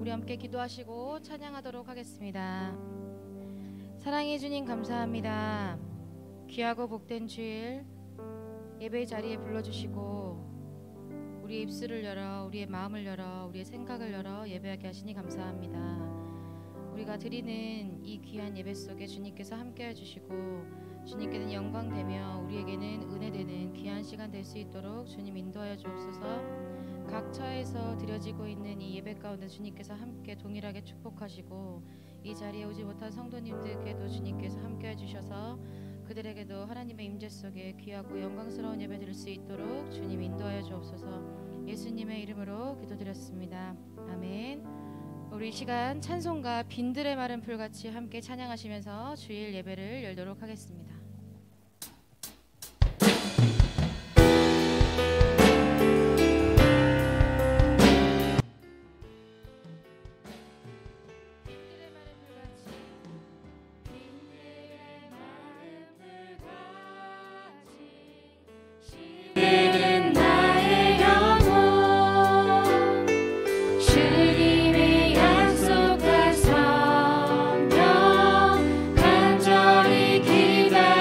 우리 함께 기도하시고 찬양하도록 하겠습니다. 사랑해 주님 감사합니다. 귀하고 복된 주일 예배의 자리에 불러주시고 우리의 입술을 열어 우리의 마음을 열어 우리의 생각을 열어 예배하게 하시니 감사합니다. 우리가 드리는 이 귀한 예배 속에 주님께서 함께해 주시고 주님께는 영광되며 우리에게는 은혜되는 귀한 시간 될 수 있도록 주님 인도하여 주옵소서. 각 처에서 드려지고 있는 이 예배 가운데 주님께서 함께 동일하게 축복하시고 이 자리에 오지 못한 성도님들께도 주님께서 함께해 주셔서 그들에게도 하나님의 임재 속에 귀하고 영광스러운 예배 드릴 수 있도록 주님 인도하여 주옵소서. 예수님의 이름으로 기도드렸습니다. 아멘. 우리 이 시간 찬송가 빈들의 마른 풀같이 함께 찬양하시면서 주일 예배를 열도록 하겠습니다. 간절히 기다려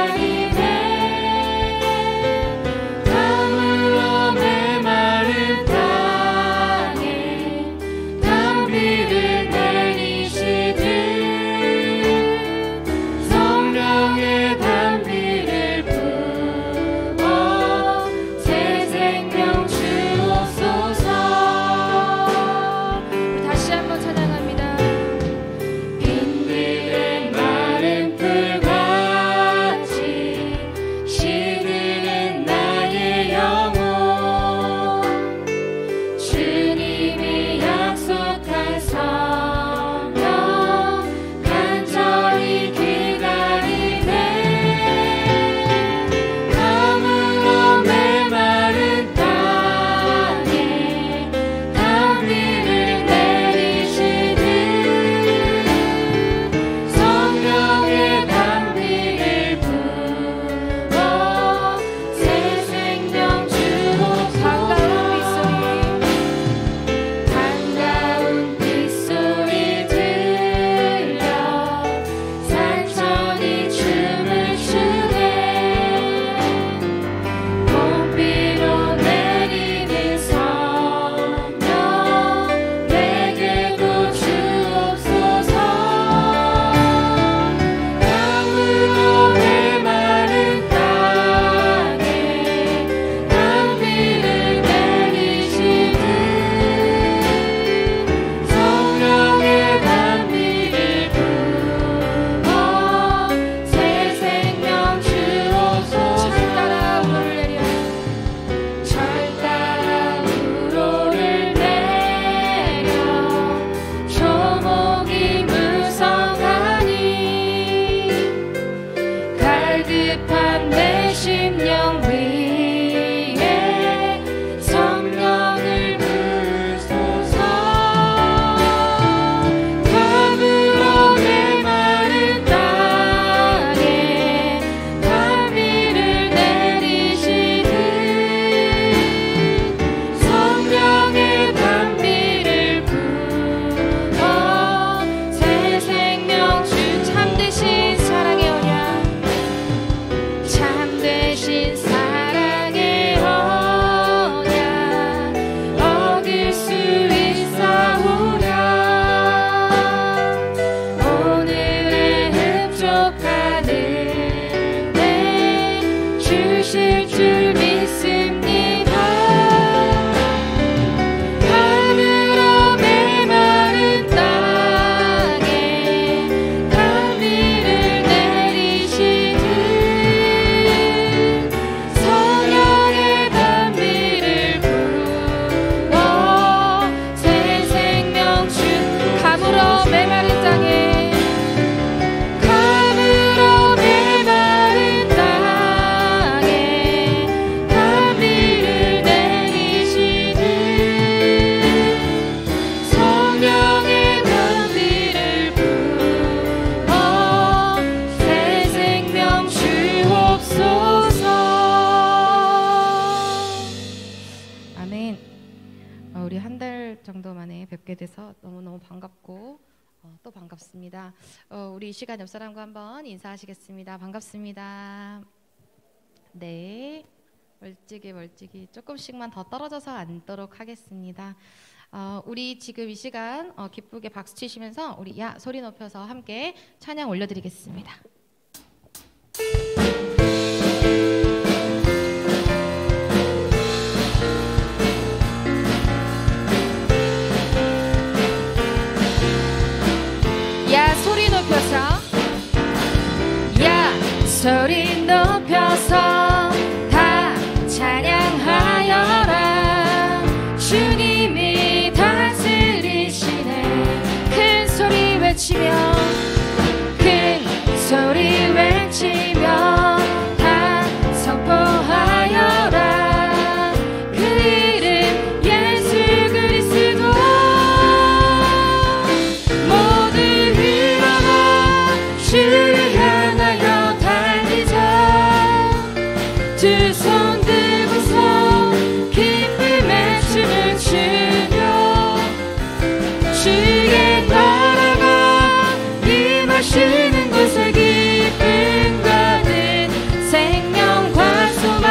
우리 한 달 정도 만에 뵙게 돼서 너무너무 반갑고 또 반갑습니다. 우리 이 시간 옆 사람과 한번 인사하시겠습니다. 반갑습니다. 네, 멀찍이 조금씩만 더 떨어져서 앉도록 하겠습니다. 우리 지금 이 시간 기쁘게 박수 치시면서 우리 야 소리 높여서 함께 찬양 올려드리겠습니다. 야 소리 높여서 야 소리 높여서 다 찬양하여라. 주님이 다스리시네. 큰 소리 외치며 큰 소리 외치며 다 선포하여라. 그 이름 예수 그리스도. 모두 일어나 주를 향하여 달리자. 두 손 들고서 기쁨의 춤을 추며 주의 나라가 임하시는 곳에 기쁨 가득 생명과 소망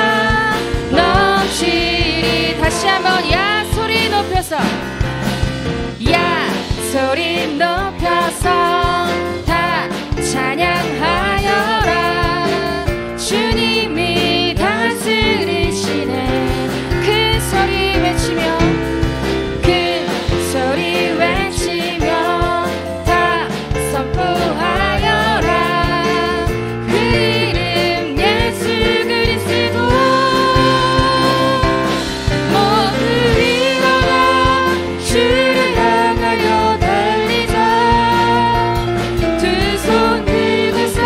넘치리. 다시 한번 야 소리 높여서 야 소리 높여서 다 찬양하여라. 주님이 다스리시네. 큰 소리 외치며 큰 소리 외치며 다 선포하여라. 그 이름 예수 그리스도. 모두 일어나 주를 향하여 달리자. 두 손 들고서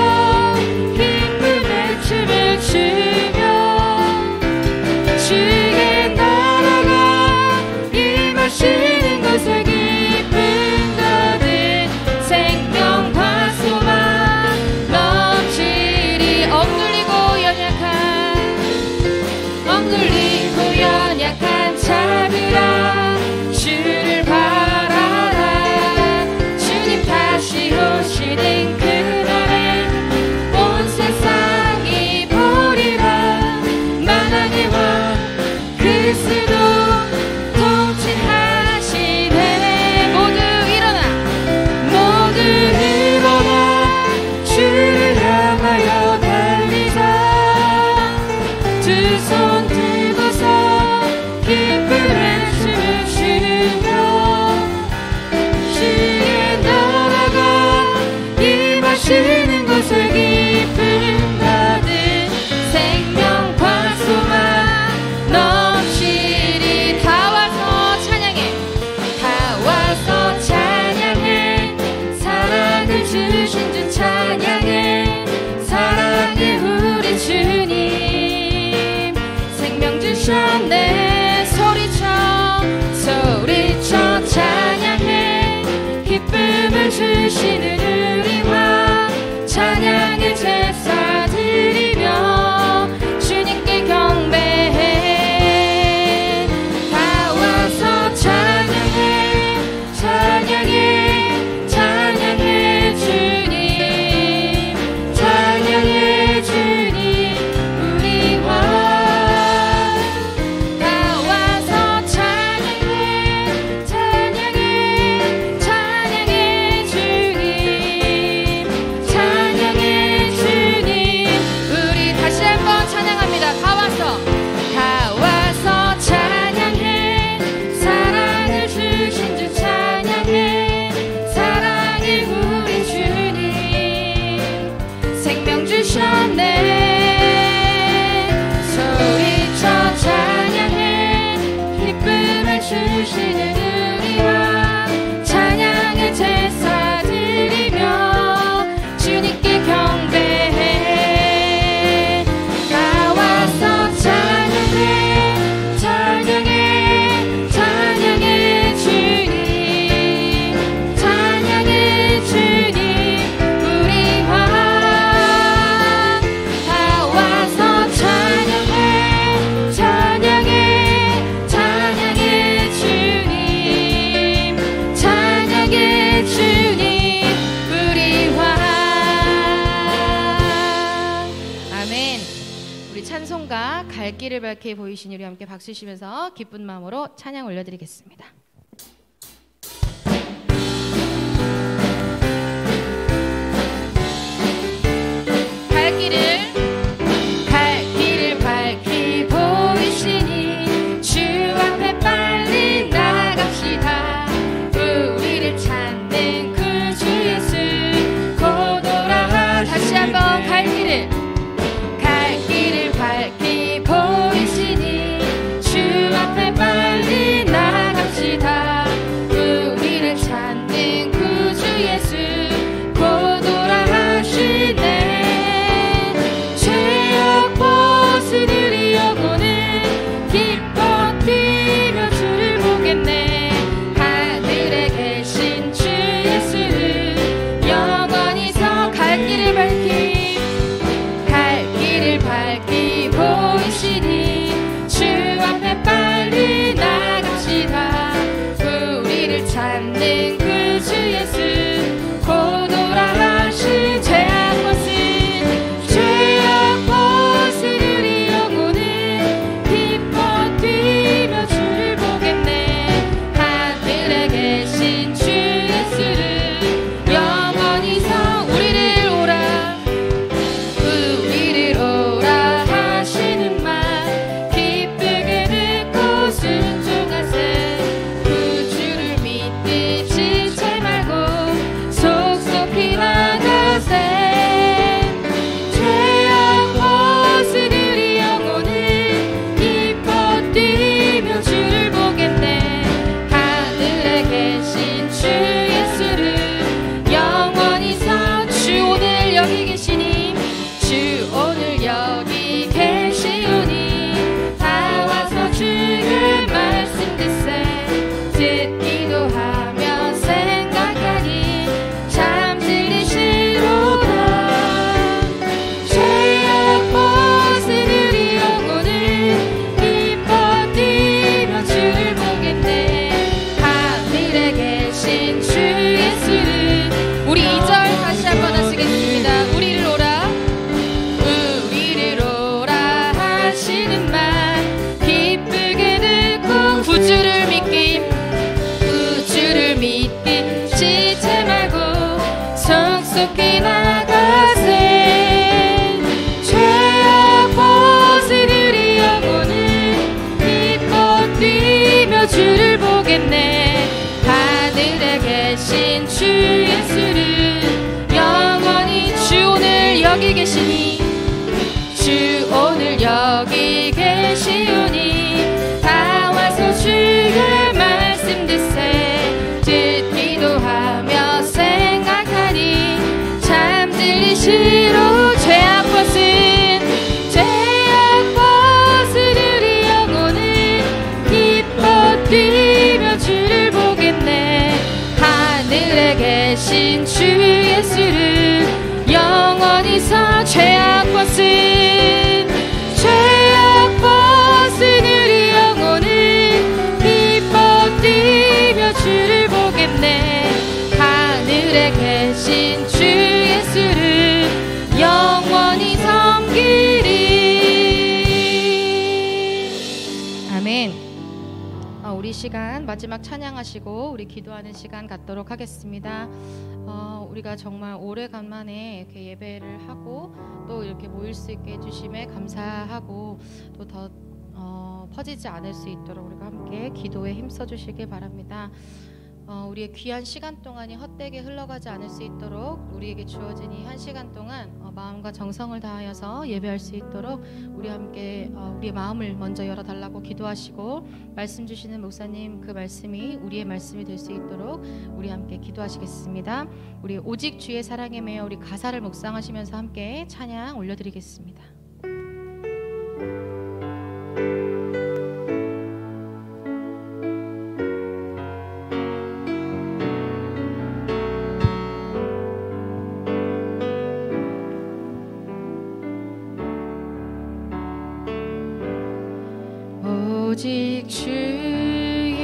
기쁨의 춤을 추며 주의 나라가 임하시는 곳에 기쁨 가득 생명과 소망 넘치리. 억눌리고 연약한 자들아 주를 바라라. 주님 다시 오시는 그날에 온 세상이 보리라. 만왕의 왕 그리스도 통치하시네. 모두 일어나 주를 향하여 달리자. 두 손 들고서 기쁨의 춤을 추며 주의 나라가 임하시는 곳에 기쁨 가득 생명과 소망 넘치리. 다 와서 찬양해. 다 와서 찬양해. 사랑을 주신 주 찬양해. 사랑해 우리 주님. 생명 주셨네. 소리쳐 찬양해. 기쁨을 주시는 우리 왕 찬양의 제사 드리며 주님께 경배해. 다 와서 찬양해. 찬양해 주님. 찬양해 주님 우리 왕. 다 와서 찬양해. 찬양해 주님. 찬양해 주님 우리 다시 한번 찬양합니다. 다 와서 찬양해. 사랑을 주신 주 찬양해. 사랑해 우리 주님. 생명 주셨네. 소리쳐 찬양해. 기쁨을 주시는 우리 왕 찬양의 제사 드리며 주님께 경배해. 다 와서 찬양해. 찬양해 주님. 찬양해 주님 우리 왕. 다 와서 찬양해. 찬양해 주님. 갈 길을 밝게 보이신 우리 함께 박수 치면서 기쁜 마음으로 찬양 올려드리겠습니다. 갈 길을 밝게 보이시니 주 앞에 빨리 나갑시다. 우리를 찾는 그 주 예수 곧 오라. 다시 한번 갈 길을 밝게 보이시니 주 앞에 빨리 나갑시다. 우리를 찾는 그 주 예수 곧 오라 하시네. 죄악 벗으리 영혼은 기뻐 뛰며 주를 보겠네. 하늘에 계신 주 예수를 영원히 서 갈 길을 밝게 보이시니 주 앞에 빨리 나갑시다. 우리를 찾는 그 주 예수 곧 오라 하시. 죄악 벗으리 영혼은 기뻐 뛰며 주를 보겠네. 하늘에 계신 주 예수를 영원히 서 우리를 오라 하시는 말 기쁘게 듣고 순종하세. 그 주를 믿듯 지체 말고 속속히 나가세. 죄악 벗으리 영혼은 기뻐 뛰며 주를 보겠네. 하늘에 계신 주 예수를 영원히 서. 주 오늘 여기 계시니 주 오늘 여기 계시오니 다 와서 주의 말씀 듣기도 하며 생각하니 참 들리시로다. 죄악 벗으리 영혼은 기뻐 뛰며 주를 보겠네. 하늘에 계신 주 예수를. 우리 2절 다시 한번 하시겠습니다. 우리를 오라 하시는 말 기쁘게 듣고 구주를 믿기 지체 말고 속속히 나가세. 죄악 벗으리 영혼은 기뻐 뛰며 주를 보겠네. 하늘에 계신 주 예수를 영원히. 주 오늘 여기 계시니 주 오늘 여기 계시오니 다 와서 주의 말씀 듣기도 하며 생각하니 참 들리시로. 죄악 벗으리 영혼은 기뻐 뛰며 주를 보겠네. 하늘에 계신 주 예수를 영원히 서. 죄악 벗으리 영혼은 기뻐 뛰며 주를 보겠네. 하늘에 계신 주 예수를 영원히 섬기리. 아멘. 우리 시간 마지막 찬양하시고 우리 기도하는 시간 갖도록 하겠습니다. 우리가 정말 오래간만에 이렇게 예배를 하고 또 이렇게 모일 수 있게 해주심에 감사하고 또 더 퍼지지 않을 수 있도록 우리가 함께 기도에 힘써 주시길 바랍니다. 우리의 귀한 시간 동안이 헛되게 흘러가지 않을 수 있도록 우리에게 주어진 이 한 시간 동안 마음과 정성을 다하여서 예배할 수 있도록 우리 함께 우리의 마음을 먼저 열어달라고 기도하시고 말씀 주시는 목사님 그 말씀이 우리의 말씀이 될 수 있도록 우리 함께 기도하시겠습니다. 우리 오직 주의 사랑에 매여 우리 가사를 묵상하시면서 함께 찬양 올려드리겠습니다. 오직 주의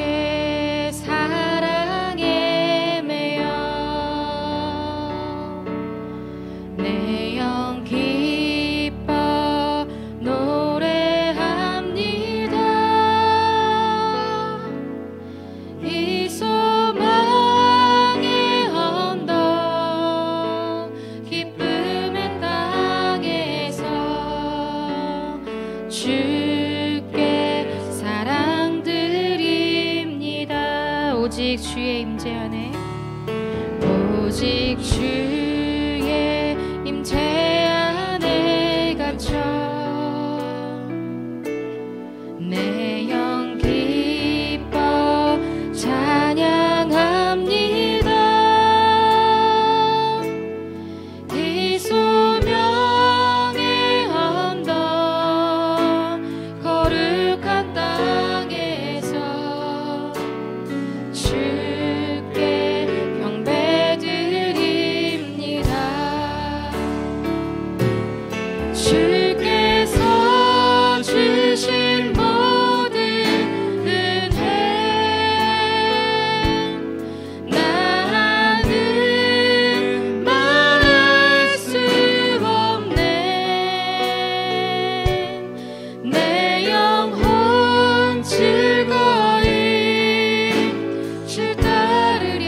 사랑에 매여 내 영 기뻐 노래하리. 오직 주의 임재 안에, 오직 주의 임재 안에 갇혀 내 영 기뻐 찬양합니다. 이 소명의 언덕 거룩한 땅에서 주께 경배드립니다. 주께서 주신 모든 은혜 나는 말할 수 없네. 내 영혼 즐거이 주 따르렵니다.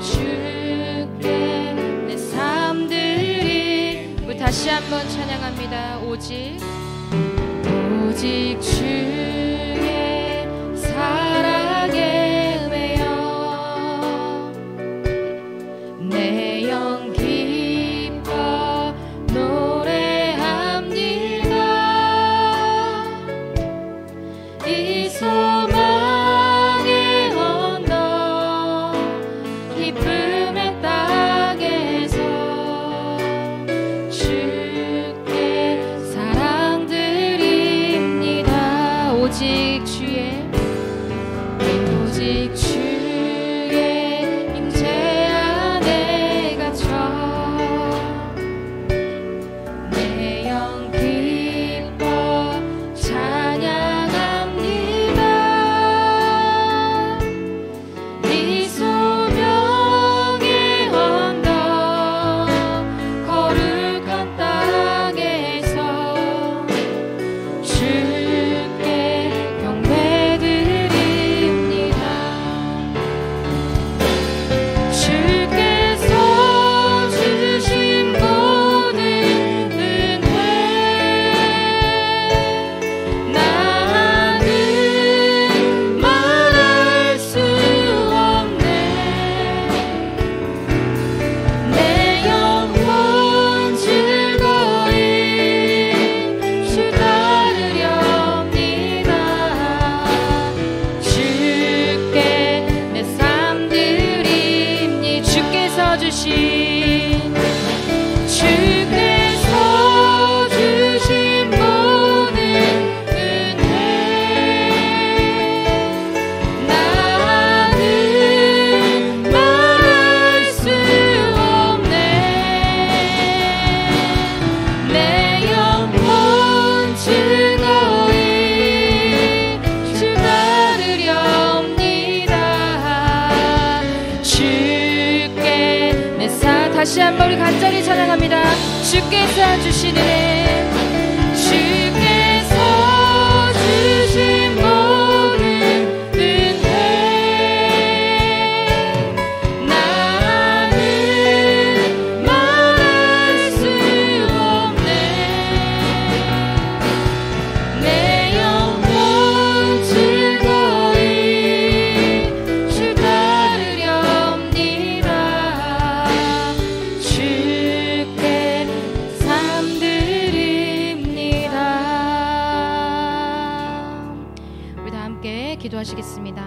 주께 내 삶들이, 우리 다시 한번 찬양합니다. 오직 주의 사랑에 매여 내 영 기뻐 노래합니다. 이 소망의 언덕 기쁨의 땅에서 주께 사랑드립니다. 오직 주의 임재 안에 갇혀 내 영 기뻐 찬양합니다. 이 소명의 언덕 거룩한 땅에서 주께 경배드립니다. 주께서 주신 모든 은혜 나는 말할 수 없네. 내 영혼 즐거이 주 따르렵니다. 주께 내 삶드립니. 주께서 주신 모든 은혜 나는 말할 수 없네. 내 영혼 즐거이 주 따르렵니다. 주께 내 다시 한번 우리 간절히 찬양합니다. 주께서 주신 은혜, 주께서 주신 모든 은혜 나는 말할 수 없네. 내 영혼 즐거이 주 따르렵니다. 주께 삶드립니다. 우리 다 함께 기도하시겠습니다.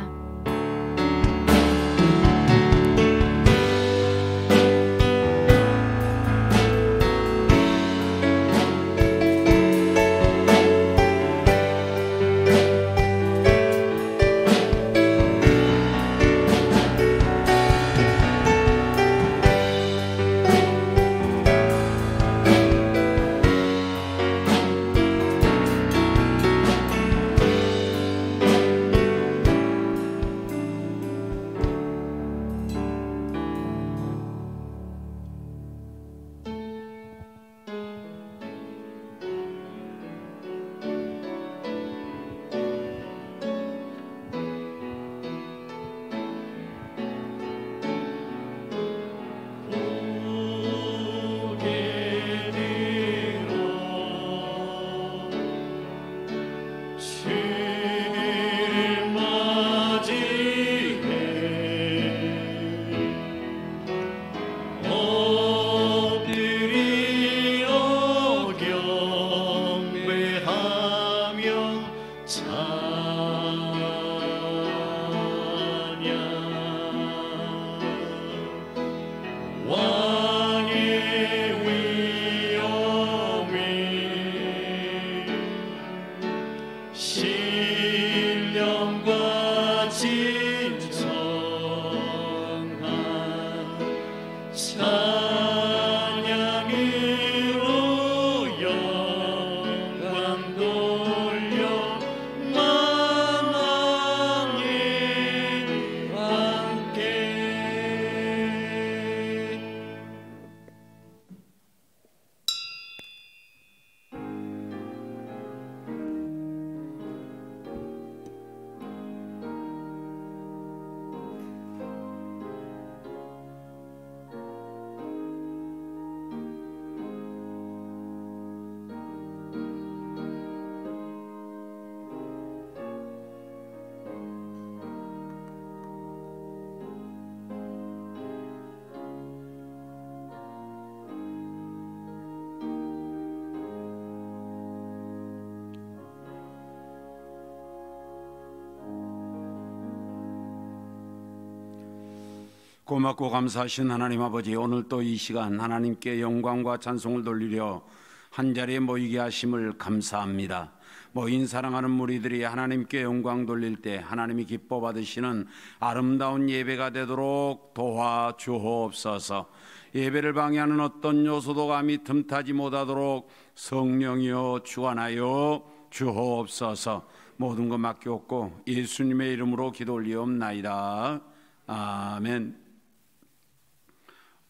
고맙고 감사하신 하나님 아버지, 오늘 또 이 시간 하나님께 영광과 찬송을 돌리려 한자리에 모이게 하심을 감사합니다. 모인 사랑하는 무리들이 하나님께 영광 돌릴 때 하나님이 기뻐 받으시는 아름다운 예배가 되도록 도와주옵소서. 예배를 방해하는 어떤 요소도 감히 틈타지 못하도록 성령이여 주관하여 주옵소서. 모든 것 맡겼고 예수님의 이름으로 기도 올리옵나이다. 아멘.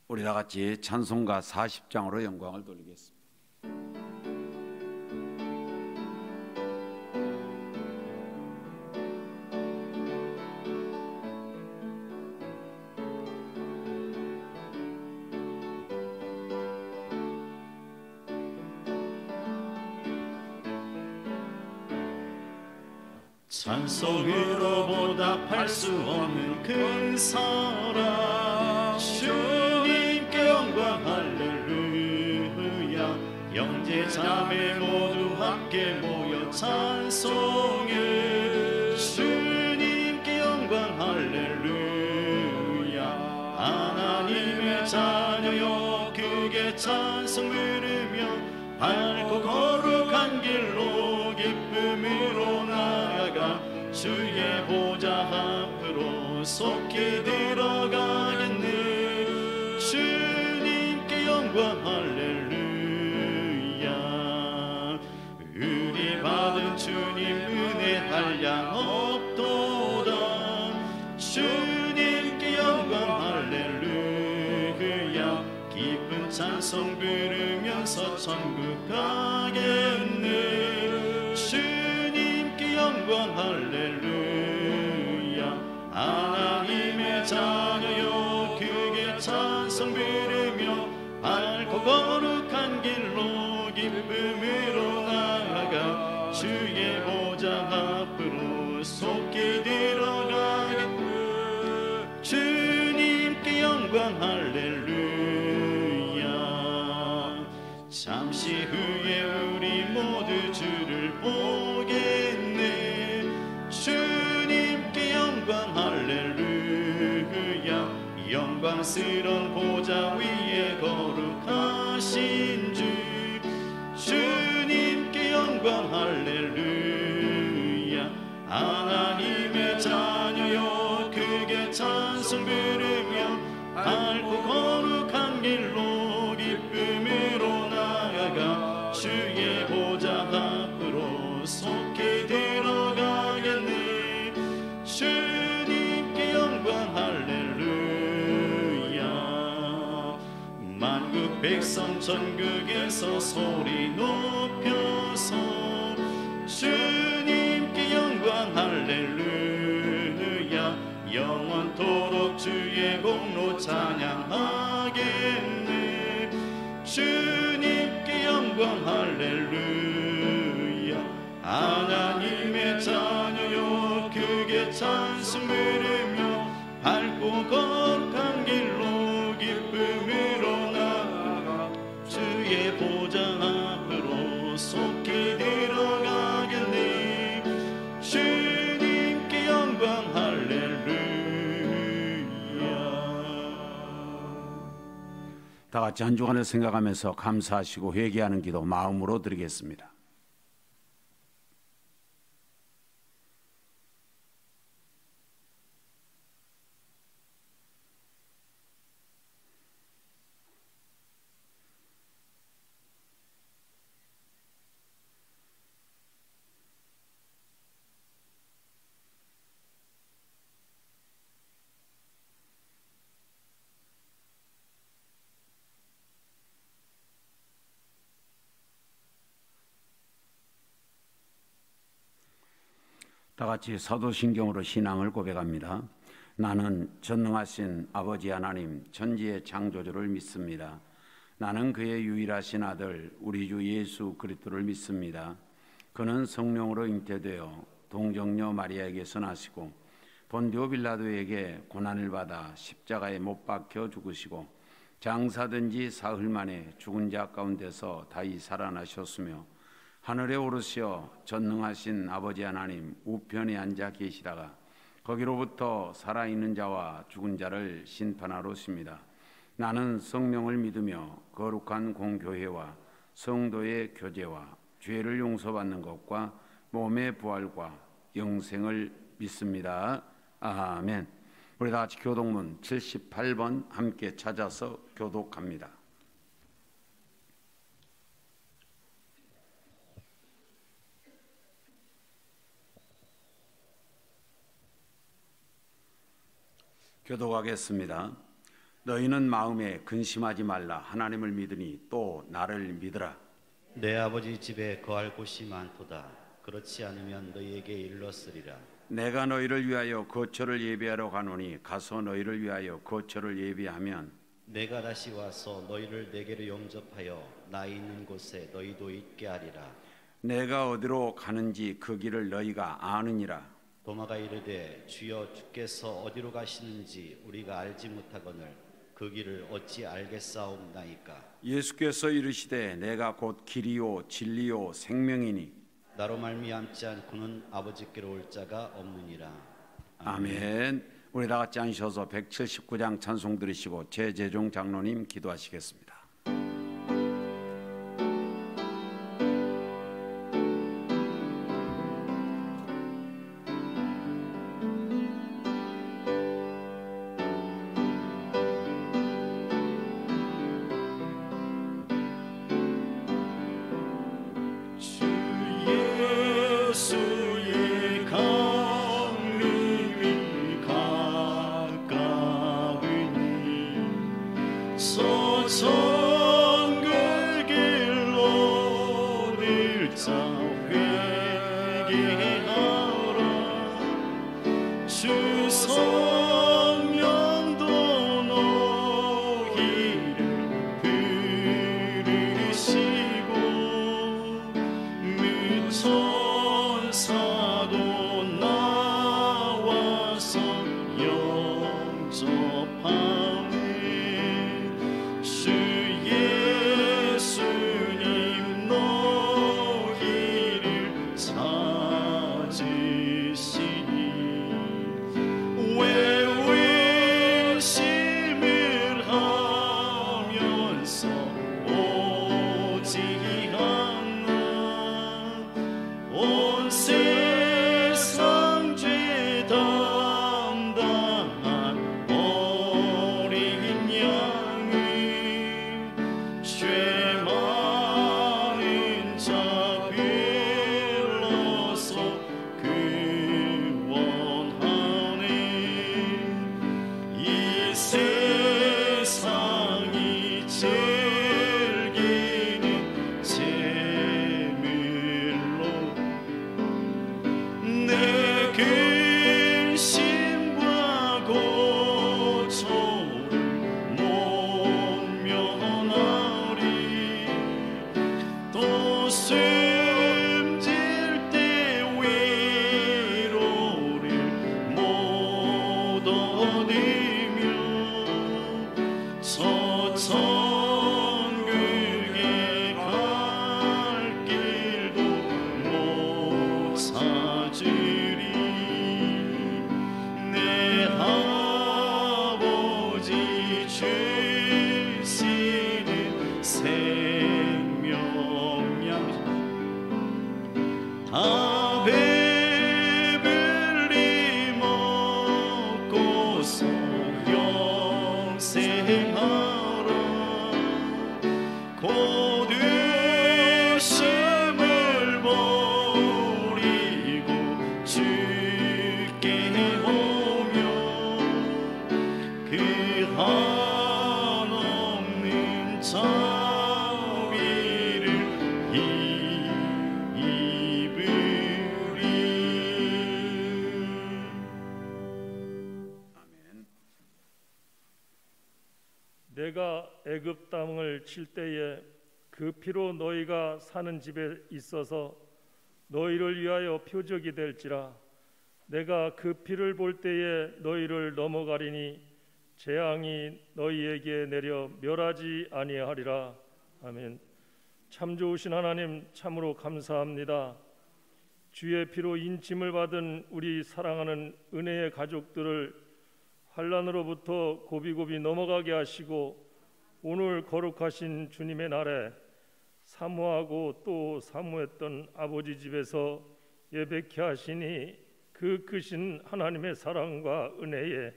우리 다 같이 찬송가 40장으로 영광을 돌리겠습니다. 찬송으로 보답할 수 없는 큰 사랑, 주님께 영광 할렐루야. 형제 자매 모두 함께 모여 찬송해. 주님께 영광 할렐루야. 하나님의 자녀여 크게 찬송 부르며 밝고 거룩한 길로 기쁨으로 나아가 주의 보좌 앞으로 속히 들어가겠네. 주님께 영광 할렐루야. 우리 받은 주님 은혜 한량 없도다. 주님께 영광 할렐루야. 기쁜 찬송 부르면서 천국 가겠네. 주님께 영광 할렐루야. 하나님의 자녀여 크게 찬송 부르며 밝고 거룩한 길로 기쁨으로 나아가 주의 보좌 앞으로 속히 들어가겠네. 주님께 영광 할렐루야. 잠시 후에 우리 모두 주를 보겠네. 주님께 영광 할렐루야. 영광스러운 보좌 위에 거룩하신 주, 주님께 영광 할렐루야. 하나님의 자녀여 크게 찬송 부르며 밝고 거룩한 길로 기쁨으로 나아가 주의 보좌 앞으로 속히 들어가겠네. 주님께 영광 할렐루야. 만국 백성 전국에서 소리 높여서 주님께 영광 할렐루야. 영원토록 주의 공로 찬양하겠네. 주님께 영광 할렐루야. 하나님의 자녀여 크게 찬송 부르며 밝고 거룩한 길로 기쁨으로 나아가 주의 보좌 앞으로 속히 들어가겠네. 다 같이 한 주간을 생각하면서 감사하시고 회개하는 기도 마음으로 드리겠습니다. 다 같이 사도신경으로 신앙을 고백합니다. 나는 전능하신 아버지 하나님 천지의 창조주를 믿습니다. 나는 그의 유일하신 아들 우리 주 예수 그리스도를 믿습니다. 그는 성령으로 잉태되어 동정녀 마리아에게서 나시고 본디오 빌라도에게 고난을 받아 십자가에 못 박혀 죽으시고 장사된 지 사흘 만에 죽은 자 가운데서 다시 살아나셨으며 하늘에 오르시어 전능하신 아버지 하나님 우편에 앉아 계시다가 거기로부터 살아있는 자와 죽은 자를 심판하러 오십니다. 나는 성령을 믿으며 거룩한 공교회와 성도의 교제와 죄를 용서받는 것과 몸의 부활과 영생을 믿습니다. 아멘. 우리 다 같이 교독문 78번 함께 찾아서 교독합니다. 교독하겠습니다. 너희는 마음에 근심하지 말라. 하나님을 믿으니 또 나를 믿으라. 내 아버지 집에 거할 곳이 많도다. 그렇지 않으면 너희에게 일렀으리라. 내가 너희를 위하여 거처를 예비하러 가노니 가서 너희를 위하여 거처를 예비하면 내가 다시 와서 너희를 내게로 영접하여 나 있는 곳에 너희도 있게 하리라. 내가 어디로 가는지 그 길을 너희가 아느니라. 도마가 이르되 주여 주께서 어디로 가시는지 우리가 알지 못하거늘 그 길을 어찌 알겠사옵나이까. 예수께서 이르시되 내가 곧 길이요 진리요 생명이니 나로 말미암지 않고는 아버지께로 올 자가 없느니라. 아멘. 우리 다 같이 앉으셔서 179장 찬송 들으시고 최재종 장로님 기도하시겠습니다. 예수의 강림이 가까우니 서천글 길로 일자 회개하라. 주 성령도 너희를 부르시고 천사도 나와서 영접하네. 주 예수님 너희를 찾으시니 왜 의심을 하면서 오지 않나. 온 세상 죄 담당한 어린 양이 죄 많은 자 빌어서 구원하네. 이 세상이 즐기는 재물로 내 근심과 고초를 모면하리. 또 숨질 때 위로를 못 얻으며 저 천국에 갈 길도 못 찾으리. 내가 애굽 땅을 칠 때에 그 피로 너희가 사는 집에 있어서 너희를 위하여 표적이 될지라. 내가 그 피를 볼 때에 너희를 넘어가리니 재앙이 너희에게 내려 멸하지 아니하리라. 아멘. 참 좋으신 하나님, 참으로 감사합니다. 주의 피로 인침을 받은 우리 사랑하는 은혜의 가족들을 환난으로부터 고비고비 넘어가게 하시고 오늘 거룩하신 주님의 날에 사모하고 또 사모했던 아버지 집에서 예배케 하시니 그 크신 하나님의 사랑과 은혜에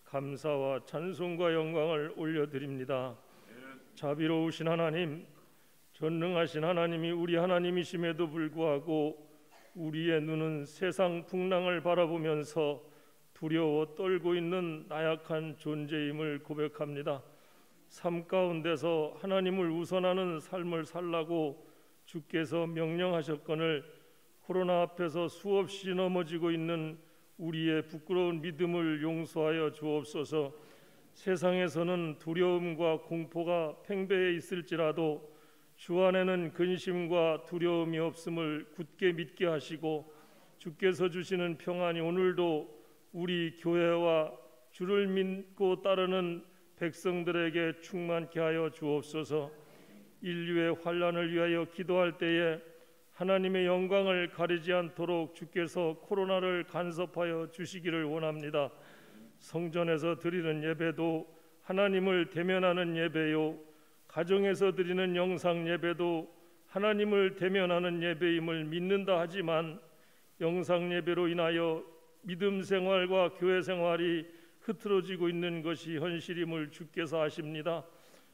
감사와 찬송과 영광을 올려드립니다. 자비로우신 하나님, 전능하신 하나님이 우리 하나님이심에도 불구하고 우리의 눈은 세상 풍랑을 바라보면서 두려워 떨고 있는 나약한 존재임을 고백합니다. 삶 가운데서 하나님을 우선하는 삶을 살라고 주께서 명령하셨거늘 코로나 앞에서 수없이 넘어지고 있는 우리의 부끄러운 믿음을 용서하여 주옵소서. 세상에서는 두려움과 공포가 팽배해 있을지라도 주 안에는 근심과 두려움이 없음을 굳게 믿게 하시고 주께서 주시는 평안이 오늘도 우리 교회와 주를 믿고 따르는 백성들에게 충만케 하여 주옵소서. 인류의 환난을 위하여 기도할 때에 하나님의 영광을 가리지 않도록 주께서 코로나를 간섭하여 주시기를 원합니다. 성전에서 드리는 예배도 하나님을 대면하는 예배요, 가정에서 드리는 영상 예배도 하나님을 대면하는 예배임을 믿는다 하지만 영상 예배로 인하여 믿음 생활과 교회 생활이 흐트러지고 있는 것이 현실임을 주께서 아십니다.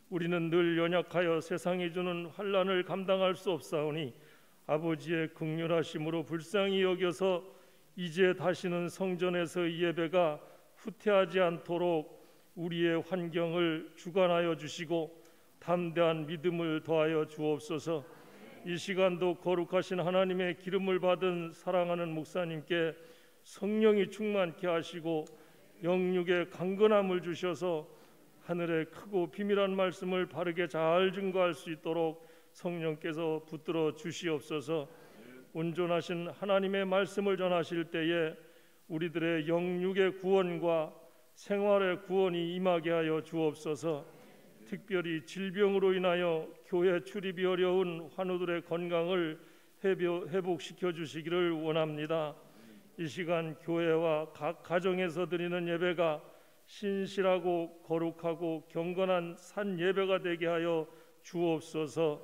우리는 늘 연약하여 세상이 주는 환난을 감당할 수 없사오니 아버지의 긍휼하심으로 불쌍히 여겨서 이제 다시는 성전에서의 예배가 후퇴하지 않도록 우리의 환경을 주관하여 주시고 담대한 믿음을 더하여 주옵소서. 이 시간도 거룩하신 하나님의 기름을 받은 사랑하는 목사님께 성령이 충만케 하시고 영육의 강건함을 주셔서 하늘의 크고 비밀한 말씀을 바르게 잘 증거할 수 있도록 성령께서 붙들어 주시옵소서. 온전하신 하나님의 말씀을 전하실 때에 우리들의 영육의 구원과 생활의 구원이 임하게 하여 주옵소서. 특별히 질병으로 인하여 교회 출입이 어려운 환우들의 건강을 회복시켜 주시기를 원합니다. 이 시간 교회와 각 가정에서 드리는 예배가 신실하고 거룩하고 경건한 산 예배가 되게 하여 주옵소서.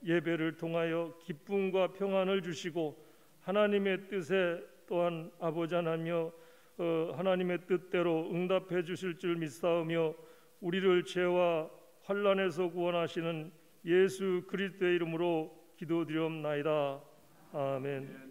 예배를 통하여 기쁨과 평안을 주시고 하나님의 뜻에 또한 아버지 하나며 하나님의 뜻대로 응답해 주실 줄 믿사오며 우리를 죄와 환난에서 구원하시는 예수 그리스도의 이름으로 기도드리옵나이다. 아멘.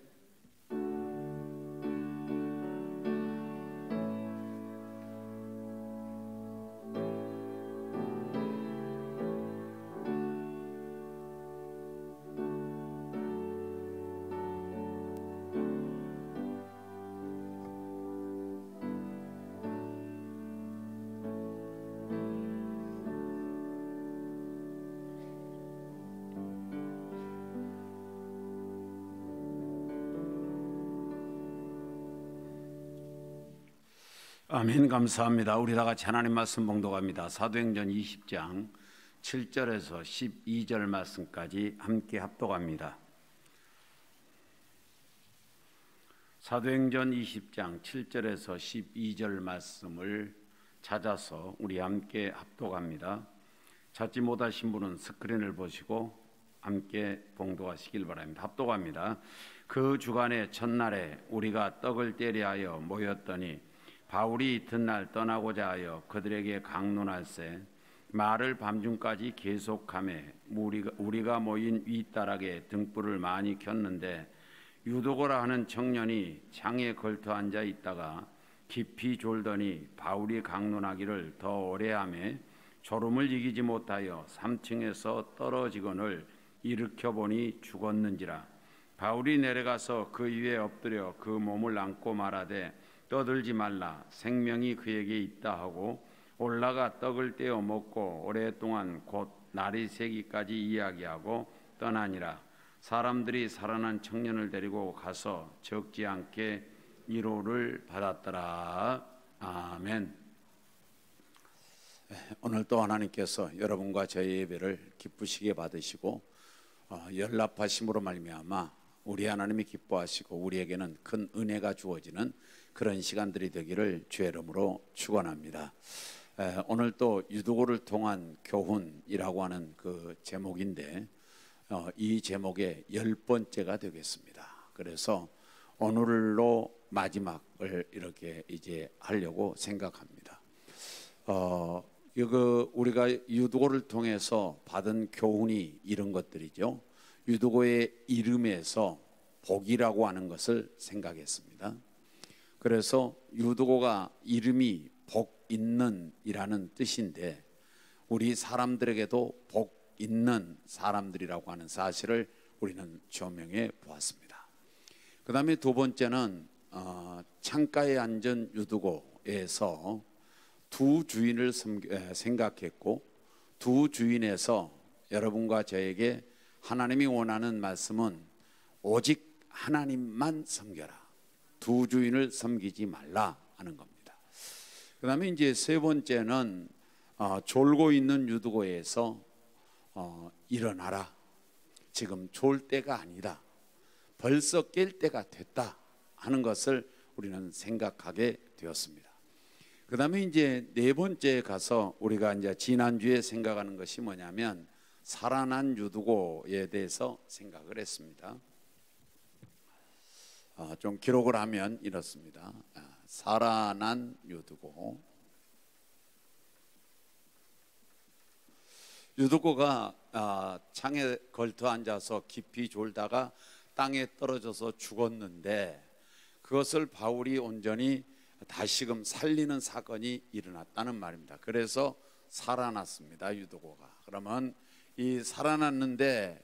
아멘. 감사합니다. 우리 다 같이 하나님 말씀 봉독합니다. 사도행전 20장 7절에서 12절 말씀까지 함께 합독합니다. 사도행전 20장 7절에서 12절 말씀을 찾아서 우리 함께 합독합니다. 찾지 못하신 분은 스크린을 보시고 함께 봉독하시길 바랍니다. 합독합니다. 그 주간의 첫날에 우리가 떡을 때리하여 모였더니 바울이 이튿날 떠나고자 하여 그들에게 강론할세 말을 밤중까지 계속하매 우리가 모인 윗다락에 등불을 많이 켰는데 유도고라 하는 청년이 창에 걸터 앉아 있다가 깊이 졸더니 바울이 강론하기를 더 오래 하매 졸음을 이기지 못하여 3층에서 떨어지거늘 일으켜 보니 죽었는지라. 바울이 내려가서 그 위에 엎드려 그 몸을 안고 말하되 떠들지 말라 생명이 그에게 있다 하고 올라가 떡을 떼어 먹고 오랫동안 곧 날이 새기까지 이야기하고 떠나니라. 사람들이 살아난 청년을 데리고 가서 적지 않게 위로를 받았더라. 아멘. 오늘 또 하나님께서 여러분과 저희 예배를 기쁘시게 받으시고 연락하심으로 말미암아 우리 하나님이 기뻐하시고 우리에게는 큰 은혜가 주어지는 그런 시간들이 되기를 주의 이름으로 축원합니다. 오늘 또 유두고를 통한 교훈이라고 하는 그 제목인데 이 제목의 10번째가 되겠습니다. 그래서 오늘로 마지막을 이렇게 이제 하려고 생각합니다. 우리가 유두고를 통해서 받은 교훈이 이런 것들이죠. 유두고의 이름에서 복이라고 하는 것을 생각했습니다. 그래서 유두고가 이름이 복 있는 이라는 뜻인데 우리 사람들에게도 복 있는 사람들이라고 하는 사실을 우리는 조명해 보았습니다. 그 다음에 두 번째는 창가에 앉은 유두고에서 두 주인을 생각했고 두 주인에서 여러분과 저에게 하나님이 원하는 말씀은 오직 하나님만 섬겨라. 두 주인을 섬기지 말라 하는 겁니다. 그 다음에 이제 세 번째는 졸고 있는 유두고에서 일어나라. 지금 졸 때가 아니다. 벌써 깰 때가 됐다 하는 것을 우리는 생각하게 되었습니다. 그 다음에 이제 네 번째에 가서 우리가 이제 지난주에 생각하는 것이 뭐냐면 살아난 유두고에 대해서 생각을 했습니다. 좀 기록을 하면 이렇습니다. 살아난 유두고. 유두고가 창에 걸터 앉아서 깊이 졸다가 땅에 떨어져서 죽었는데 그것을 바울이 온전히 다시금 살리는 사건이 일어났다는 말입니다. 그래서 살아났습니다, 유두고가. 그러면 이 살아났는데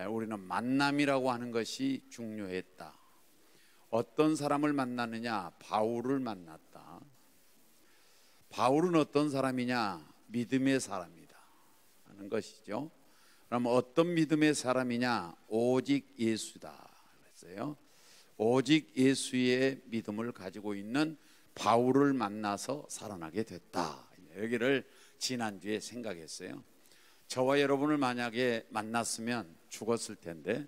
우리는 만남이라고 하는 것이 중요했다. 어떤 사람을 만나느냐? 바울을 만났다. 바울은 어떤 사람이냐? 믿음의 사람이다 하는 것이죠. 그럼 어떤 믿음의 사람이냐? 오직 예수다 그랬어요. 오직 예수의 믿음을 가지고 있는 바울을 만나서 살아나게 됐다. 여기를 지난주에 생각했어요. 저와 여러분을 만약에 만났으면 죽었을 텐데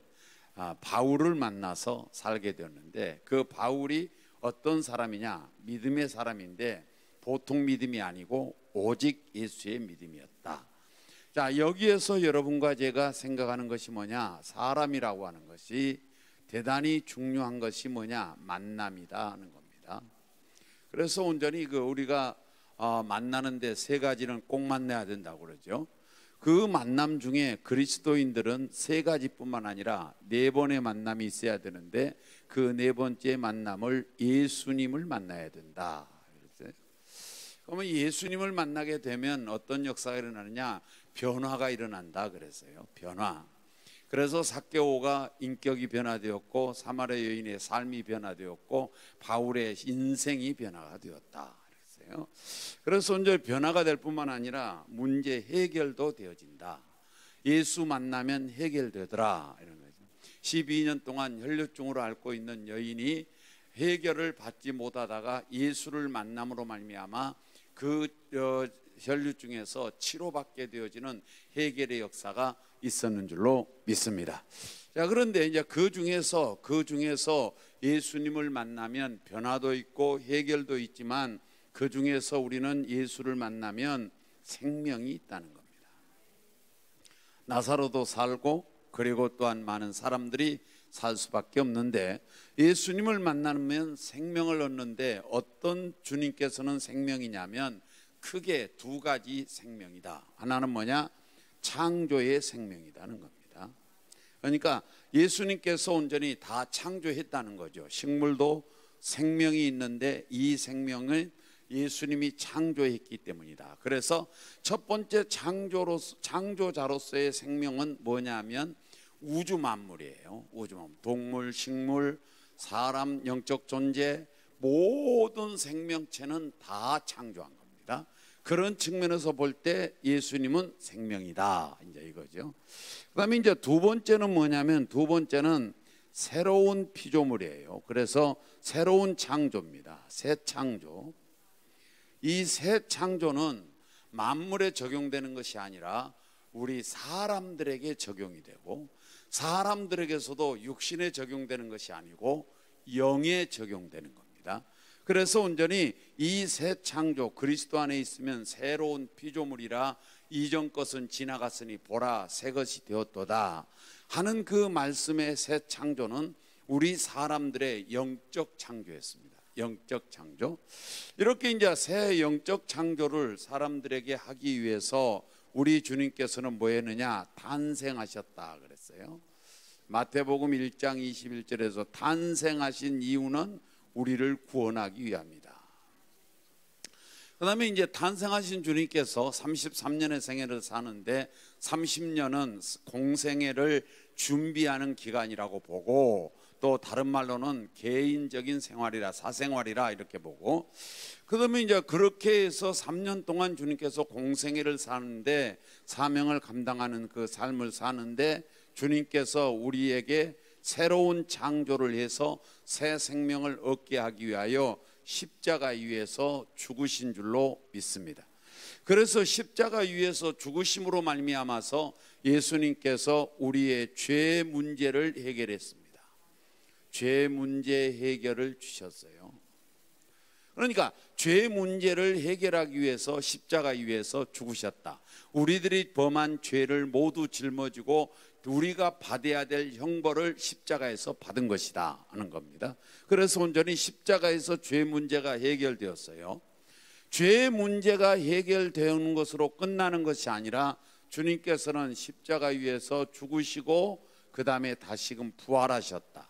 바울을 만나서 살게 되었는데 그 바울이 어떤 사람이냐? 믿음의 사람인데 보통 믿음이 아니고 오직 예수의 믿음이었다. 자, 여기에서 여러분과 제가 생각하는 것이 뭐냐? 사람이라고 하는 것이 대단히 중요한 것이 뭐냐? 만남이다 하는 겁니다. 그래서 온전히 우리가 만나는데 세 가지는 꼭 만나야 된다고 그러죠. 그 만남 중에 그리스도인들은 세 가지뿐만 아니라 네 번의 만남이 있어야 되는데 그 네 번째 만남을 예수님을 만나야 된다. 그러면 예수님을 만나게 되면 어떤 역사가 일어나느냐? 변화가 일어난다 그랬어요. 변화. 그래서 삭개오가 인격이 변화되었고 사마리아 여인의 삶이 변화되었고 바울의 인생이 변화가 되었다 그랬어요. 그래서 이제 변화가 될 뿐만 아니라 문제 해결도 되어진다. 예수 만나면 해결되더라 이런 거죠. 12년 동안 혈류증으로 앓고 있는 여인이 해결을 받지 못하다가 예수를 만남으로 말미암아 그 혈류증에서 치료받게 되어지는 해결의 역사가 있었는 줄로 믿습니다. 자, 그런데 이제 그 중에서 예수님을 만나면 변화도 있고 해결도 있지만 그 중에서 우리는 예수를 만나면 생명이 있다는 겁니다. 나사로도 살고 그리고 또한 많은 사람들이 살 수밖에 없는데 예수님을 만나면 생명을 얻는데 어떤 주님께서는 생명이냐면 크게 두 가지 생명이다. 하나는 뭐냐? 창조의 생명이라는 겁니다. 그러니까 예수님께서 온전히 다 창조했다는 거죠. 식물도 생명이 있는데 이 생명을 예수님이 창조했기 때문이다. 그래서 첫 번째 창조자로서의 생명은 뭐냐면 우주 만물이에요. 우주 만물, 동물, 식물, 사람, 영적 존재 모든 생명체는 다 창조한 겁니다. 그런 측면에서 볼 때 예수님은 생명이다, 이제 이거죠. 그다음에 이제 두 번째는 뭐냐면, 두 번째는 새로운 피조물이에요. 그래서 새로운 창조입니다. 새 창조. 이 새 창조는 만물에 적용되는 것이 아니라 우리 사람들에게 적용이 되고, 사람들에게서도 육신에 적용되는 것이 아니고 영에 적용되는 겁니다. 그래서 온전히 이 새 창조, 그리스도 안에 있으면 새로운 피조물이라 이전 것은 지나갔으니 보라 새 것이 되었도다 하는 그 말씀의 새 창조는 우리 사람들의 영적 창조였습니다. 영적 창조. 이렇게 이제 새 영적 창조를 사람들에게 하기 위해서 우리 주님께서는 뭐 했느냐? 탄생하셨다 그랬어요. 마태복음 1장 21절에서 탄생하신 이유는 우리를 구원하기 위함이다. 그 다음에 이제 탄생하신 주님께서 33년의 생애를 사는데 30년은 공생애를 준비하는 기간이라고 보고, 또 다른 말로는 개인적인 생활이라, 사생활이라 이렇게 보고, 그 다음에 이제 그렇게 해서 3년 동안 주님께서 공생애를 사는데, 사명을 감당하는 그 삶을 사는데 주님께서 우리에게 새로운 창조를 해서 새 생명을 얻게 하기 위하여 십자가 위에서 죽으신 줄로 믿습니다. 그래서 십자가 위에서 죽으심으로 말미암아서 예수님께서 우리의 죄 문제를 해결했습니다. 죄 문제 해결을 주셨어요. 그러니까 죄 문제를 해결하기 위해서 십자가 위에서 죽으셨다. 우리들이 범한 죄를 모두 짊어지고 우리가 받아야 될 형벌을 십자가에서 받은 것이다 하는 겁니다. 그래서 온전히 십자가에서 죄 문제가 해결되었어요. 죄 문제가 해결되는 것으로 끝나는 것이 아니라 주님께서는 십자가 위에서 죽으시고 그 다음에 다시금 부활하셨다.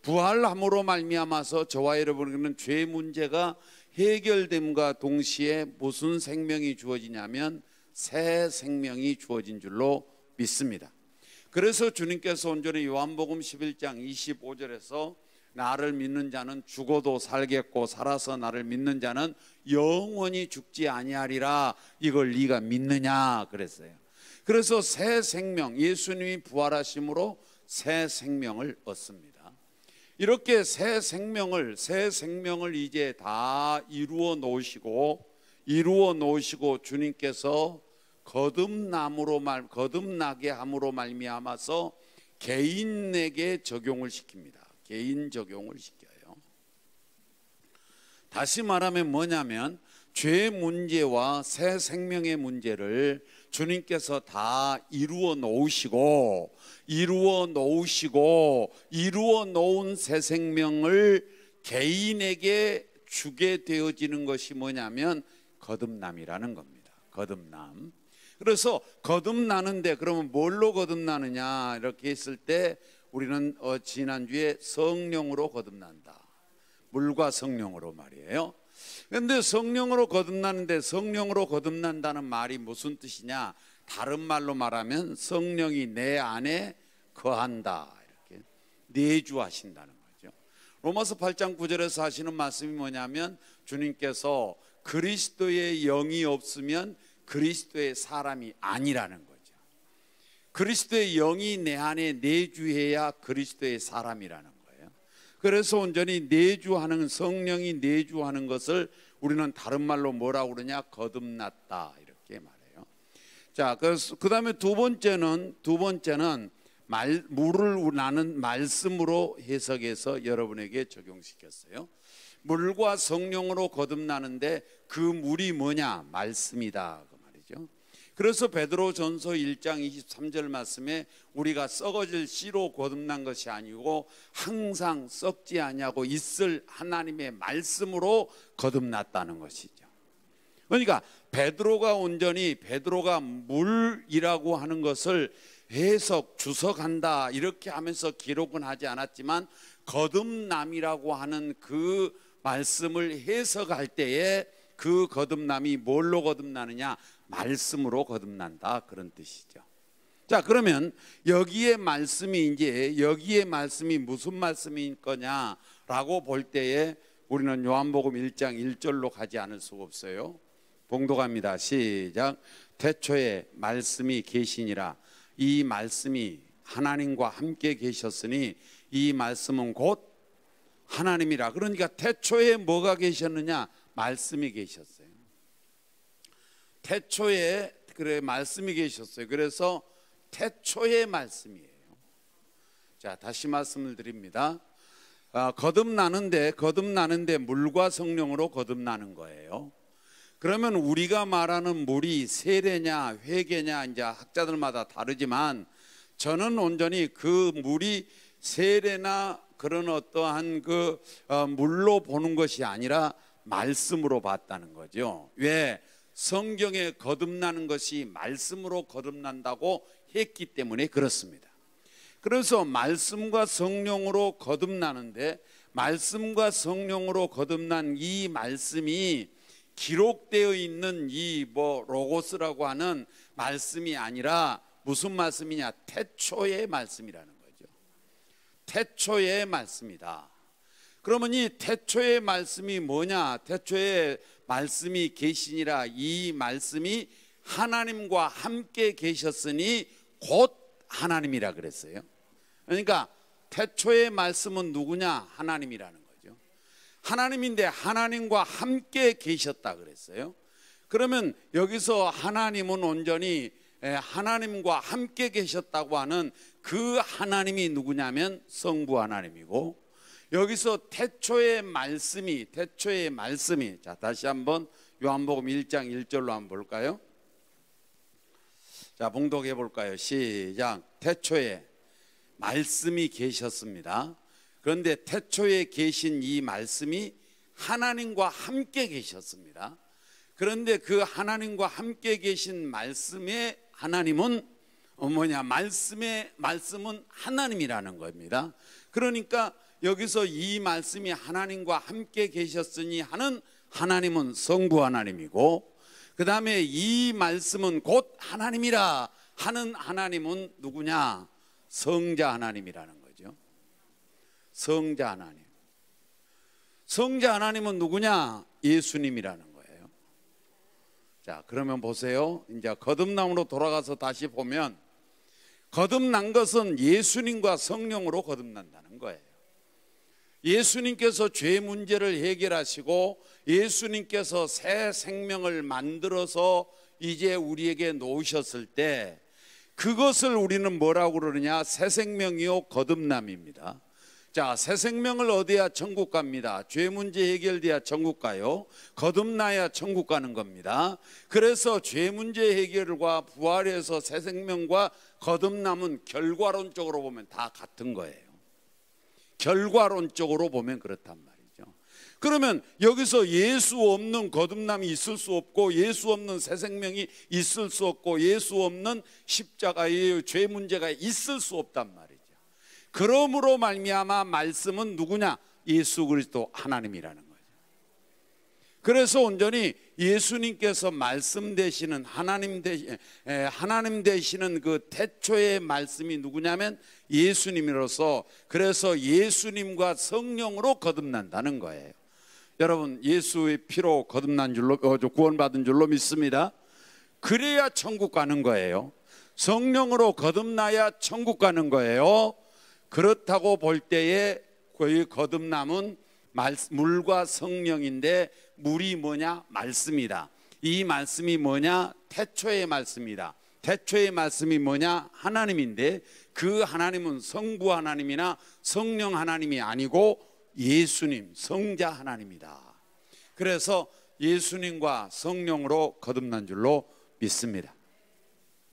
부활함으로 말미암아서 저와 여러분에게는 죄 문제가 해결됨과 동시에 무슨 생명이 주어지냐면 새 생명이 주어진 줄로 믿습니다. 그래서 주님께서 온전히 요한복음 11장 25절에서 나를 믿는 자는 죽어도 살겠고 살아서 나를 믿는 자는 영원히 죽지 아니하리라, 이걸 네가 믿느냐 그랬어요. 그래서 새 생명, 예수님이 부활하심으로 새 생명을 얻습니다. 이렇게 새 생명을 이제 다 이루어 놓으시고 주님께서 거듭나게 함으로 말미암아서 개인에게 적용을 시킵니다. 개인 적용을 시켜요. 다시 말하면 뭐냐면 죄 문제와 새 생명의 문제를 주님께서 다 이루어 놓은 새 생명을 개인에게 주게 되어지는 것이 뭐냐면 거듭남이라는 겁니다. 거듭남. 그래서 거듭나는데 그러면 뭘로 거듭나느냐 이렇게 했을 때 우리는 지난주에 성령으로 거듭난다. 물과 성령으로 말이에요. 그런데 성령으로 거듭나는데 성령으로 거듭난다는 말이 무슨 뜻이냐? 다른 말로 말하면 성령이 내 안에 거한다, 이렇게 내주하신다는 거죠. 로마서 8장 9절에서 하시는 말씀이 뭐냐면 주님께서 그리스도의 영이 없으면 그리스도의 사람이 아니라는 거죠. 그리스도의 영이 내 안에 내주해야 그리스도의 사람이라는 거예요. 그래서 온전히 내주하는, 성령이 내주하는 것을 우리는 다른 말로 뭐라고 그러냐? 거듭났다, 이렇게 말해요. 자, 그 다음에 두 번째는 물을 나는 말씀으로 해석해서 여러분에게 적용시켰어요. 물과 성령으로 거듭나는데 그 물이 뭐냐? 말씀이다, 그 말이죠. 그래서 베드로전서 1장 23절 말씀에 우리가 썩어질 씨로 거듭난 것이 아니고 항상 썩지 아니하고 있을 하나님의 말씀으로 거듭났다는 것이죠. 그러니까 베드로가 물이라고 하는 것을 주석한다 이렇게 하면서 기록은 하지 않았지만 거듭남이라고 하는 그 말씀을 해석할 때에 그 거듭남이 뭘로 거듭나느냐? 말씀으로 거듭난다, 그런 뜻이죠. 자, 그러면 여기에 말씀이 무슨 말씀인 거냐라고 볼 때에 우리는 요한복음 1장 1절로 가지 않을 수가 없어요. 봉독합니다. 시작. 태초에 말씀이 계시니라. 이 말씀이 하나님과 함께 계셨으니 이 말씀은 곧 하나님이라. 그러니까 태초에 뭐가 계셨느냐? 말씀이 계셨어요. 태초에 그래 말씀이 계셨어요. 그래서 태초의 말씀이에요. 자, 다시 말씀을 드립니다. 거듭나는데 물과 성령으로 거듭나는 거예요. 그러면 우리가 말하는 물이 세례냐 회개냐 이제 학자들마다 다르지만 저는 온전히 그 물이 세례나 그런 어떠한 그 물로 보는 것이 아니라 말씀으로 봤다는 거죠. 왜? 성경에 거듭나는 것이 말씀으로 거듭난다고 했기 때문에 그렇습니다. 그래서 말씀과 성령으로 거듭나는데 말씀과 성령으로 거듭난 이 말씀이 기록되어 있는 이 로고스라고 하는 말씀이 아니라 무슨 말씀이냐? 태초의 말씀이라는 거죠. 태초의 말씀이다. 그러면 이 태초의 말씀이 뭐냐? 태초의 말씀이 계시니라. 이 말씀이 하나님과 함께 계셨으니 곧 하나님이라 그랬어요. 그러니까 태초의 말씀은 누구냐? 하나님이라는 거죠. 하나님인데 하나님과 함께 계셨다 그랬어요. 그러면 여기서 하나님은 온전히 하나님과 함께 계셨다고 하는 그 하나님이 누구냐면 성부 하나님이고, 여기서 태초의 말씀이 자, 다시 한번 요한복음 1장 1절로 한번 볼까요? 자, 봉독해 볼까요? 시작. 태초에 말씀이 계셨습니다. 그런데 태초에 계신 이 말씀이 하나님과 함께 계셨습니다. 그런데 그 하나님과 함께 계신 말씀의 하나님은 뭐냐? 말씀은 하나님이라는 겁니다. 그러니까 여기서 이 말씀이 하나님과 함께 계셨으니 하는 하나님은 성부 하나님이고, 그 다음에 이 말씀은 곧 하나님이라 하는 하나님은 누구냐? 성자 하나님이라는 거죠. 성자 하나님. 성자 하나님은 누구냐? 예수님이라는 거예요. 자, 그러면 보세요. 이제 거듭남으로 돌아가서 다시 보면 거듭난 것은 예수님과 성령으로 거듭난다는 거예요. 예수님께서 죄 문제를 해결하시고 예수님께서 새 생명을 만들어서 이제 우리에게 놓으셨을 때 그것을 우리는 뭐라고 그러느냐? 새 생명이요 거듭남입니다. 자, 새 생명을 얻어야 천국 갑니다. 죄 문제 해결돼야 천국 가요. 거듭나야 천국 가는 겁니다. 그래서 죄 문제 해결과 부활에서 새 생명과 거듭남은 결과론적으로 보면 다 같은 거예요. 결과론적으로 보면 그렇단 말이죠. 그러면 여기서 예수 없는 거듭남이 있을 수 없고 예수 없는 새 생명이 있을 수 없고 예수 없는 십자가의 죄 문제가 있을 수 없단 말이죠. 그러므로 말미암아 말씀은 누구냐? 예수 그리스도 하나님이라는 거죠. 그래서 온전히 예수님께서 말씀 되시는 하나님 되시는 그 태초의 말씀이 누구냐면 예수님으로서, 그래서 예수님과 성령으로 거듭난다는 거예요. 여러분, 예수의 피로 거듭난 줄로 구원받은 줄로 믿습니다. 그래야 천국 가는 거예요. 성령으로 거듭나야 천국 가는 거예요. 그렇다고 볼 때에 그 거듭남은 물과 성령인데 물이 뭐냐? 말씀이다. 이 말씀이 뭐냐? 태초의 말씀이다. 태초의 말씀이 뭐냐? 하나님인데 그 하나님은 성부 하나님이나 성령 하나님이 아니고 예수님, 성자 하나님이다. 그래서 예수님과 성령으로 거듭난 줄로 믿습니다.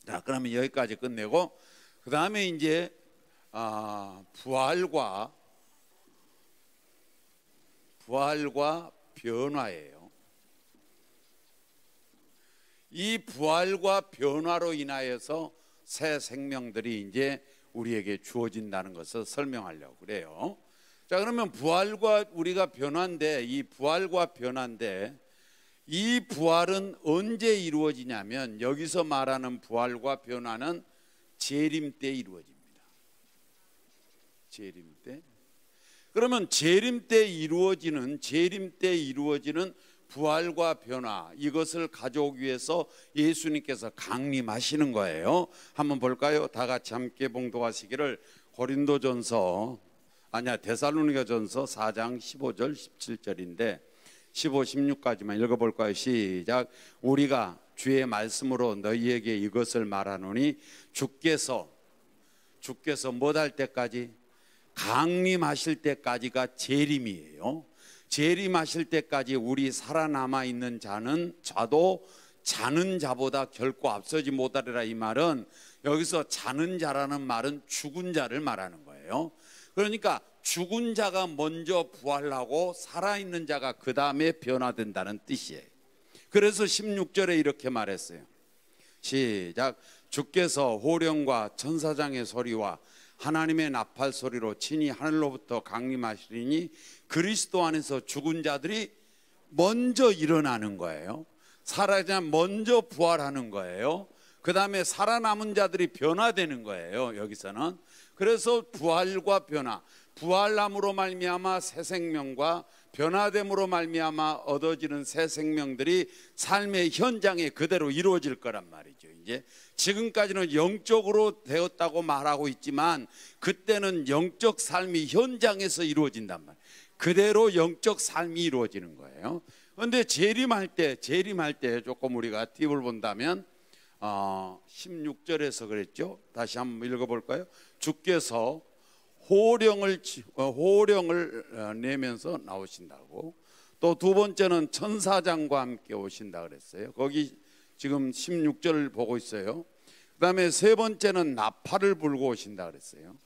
자, 그러면 여기까지 끝내고 그 다음에 이제 부활과 변화예요. 이 부활과 변화로 인하여서 새 생명들이 이제 우리에게 주어진다는 것을 설명하려고 그래요. 자, 그러면 부활과 우리가 변화인데, 이 부활과 변화인데 이 부활은 언제 이루어지냐면 여기서 말하는 부활과 변화는 재림 때 이루어집니다. 재림 때. 그러면 재림 때 이루어지는 부활과 변화, 이것을 가져오기 위해서 예수님께서 강림하시는 거예요. 한번 볼까요? 다 같이 함께 봉독하시기를. 데살로니가전서 4장 15절 17절인데 15, 16까지만 읽어볼까요? 시작. 우리가 주의 말씀으로 너희에게 이것을 말하노니 주께서 뭐할 때까지? 강림하실 때까지가 재림이에요. 재림하실 때까지 우리 살아남아 있는 자도 자는 자보다 결코 앞서지 못하리라. 이 말은 여기서 자는 자라는 말은 죽은 자를 말하는 거예요. 그러니까 죽은 자가 먼저 부활하고 살아있는 자가 그 다음에 변화된다는 뜻이에요. 그래서 16절에 이렇게 말했어요. 시작. 주께서 호령과 천사장의 소리와 하나님의 나팔 소리로 친히 하늘로부터 강림하시리니 그리스도 안에서 죽은 자들이 먼저 일어나는 거예요. 살아자 먼저 부활하는 거예요. 그 다음에 살아남은 자들이 변화되는 거예요. 여기서는. 그래서 부활과 변화, 부활함으로 말미암아 새 생명과 변화됨으로 말미암아 얻어지는 새 생명들이 삶의 현장에 그대로 이루어질 거란 말이죠. 이제 지금까지는 영적으로 되었다고 말하고 있지만 그때는 영적 삶이 현장에서 이루어진단 말이에요. 그대로 영적 삶이 이루어지는 거예요. 그런데 재림할 때 조금 우리가 팁을 본다면 16절에서 그랬죠. 다시 한번 읽어볼까요? 주께서 호령을 내면서 나오신다고. 또 두 번째는 천사장과 함께 오신다 그랬어요. 거기 지금 16절을 보고 있어요. 그 다음에 세 번째는 나팔을 불고 오신다 그랬어요.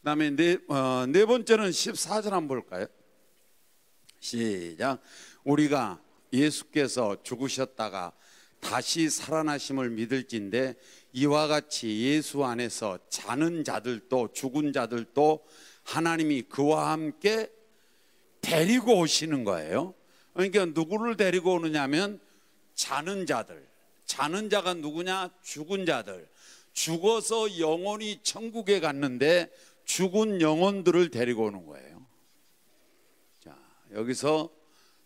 그 다음에 네 번째는 14절 한번 볼까요? 시작. 우리가 예수께서 죽으셨다가 다시 살아나심을 믿을진데 이와 같이 예수 안에서 자는 자들도 죽은 자들도 하나님이 그와 함께 데리고 오시는 거예요. 그러니까 누구를 데리고 오느냐면 자는 자들. 자는 자가 누구냐? 죽은 자들. 죽어서 영원히 천국에 갔는데 죽은 영혼들을 데리고 오는 거예요. 자, 여기서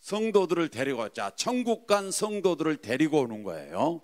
성도들을 데리고 왔자 천국 간 성도들을 데리고 오는 거예요.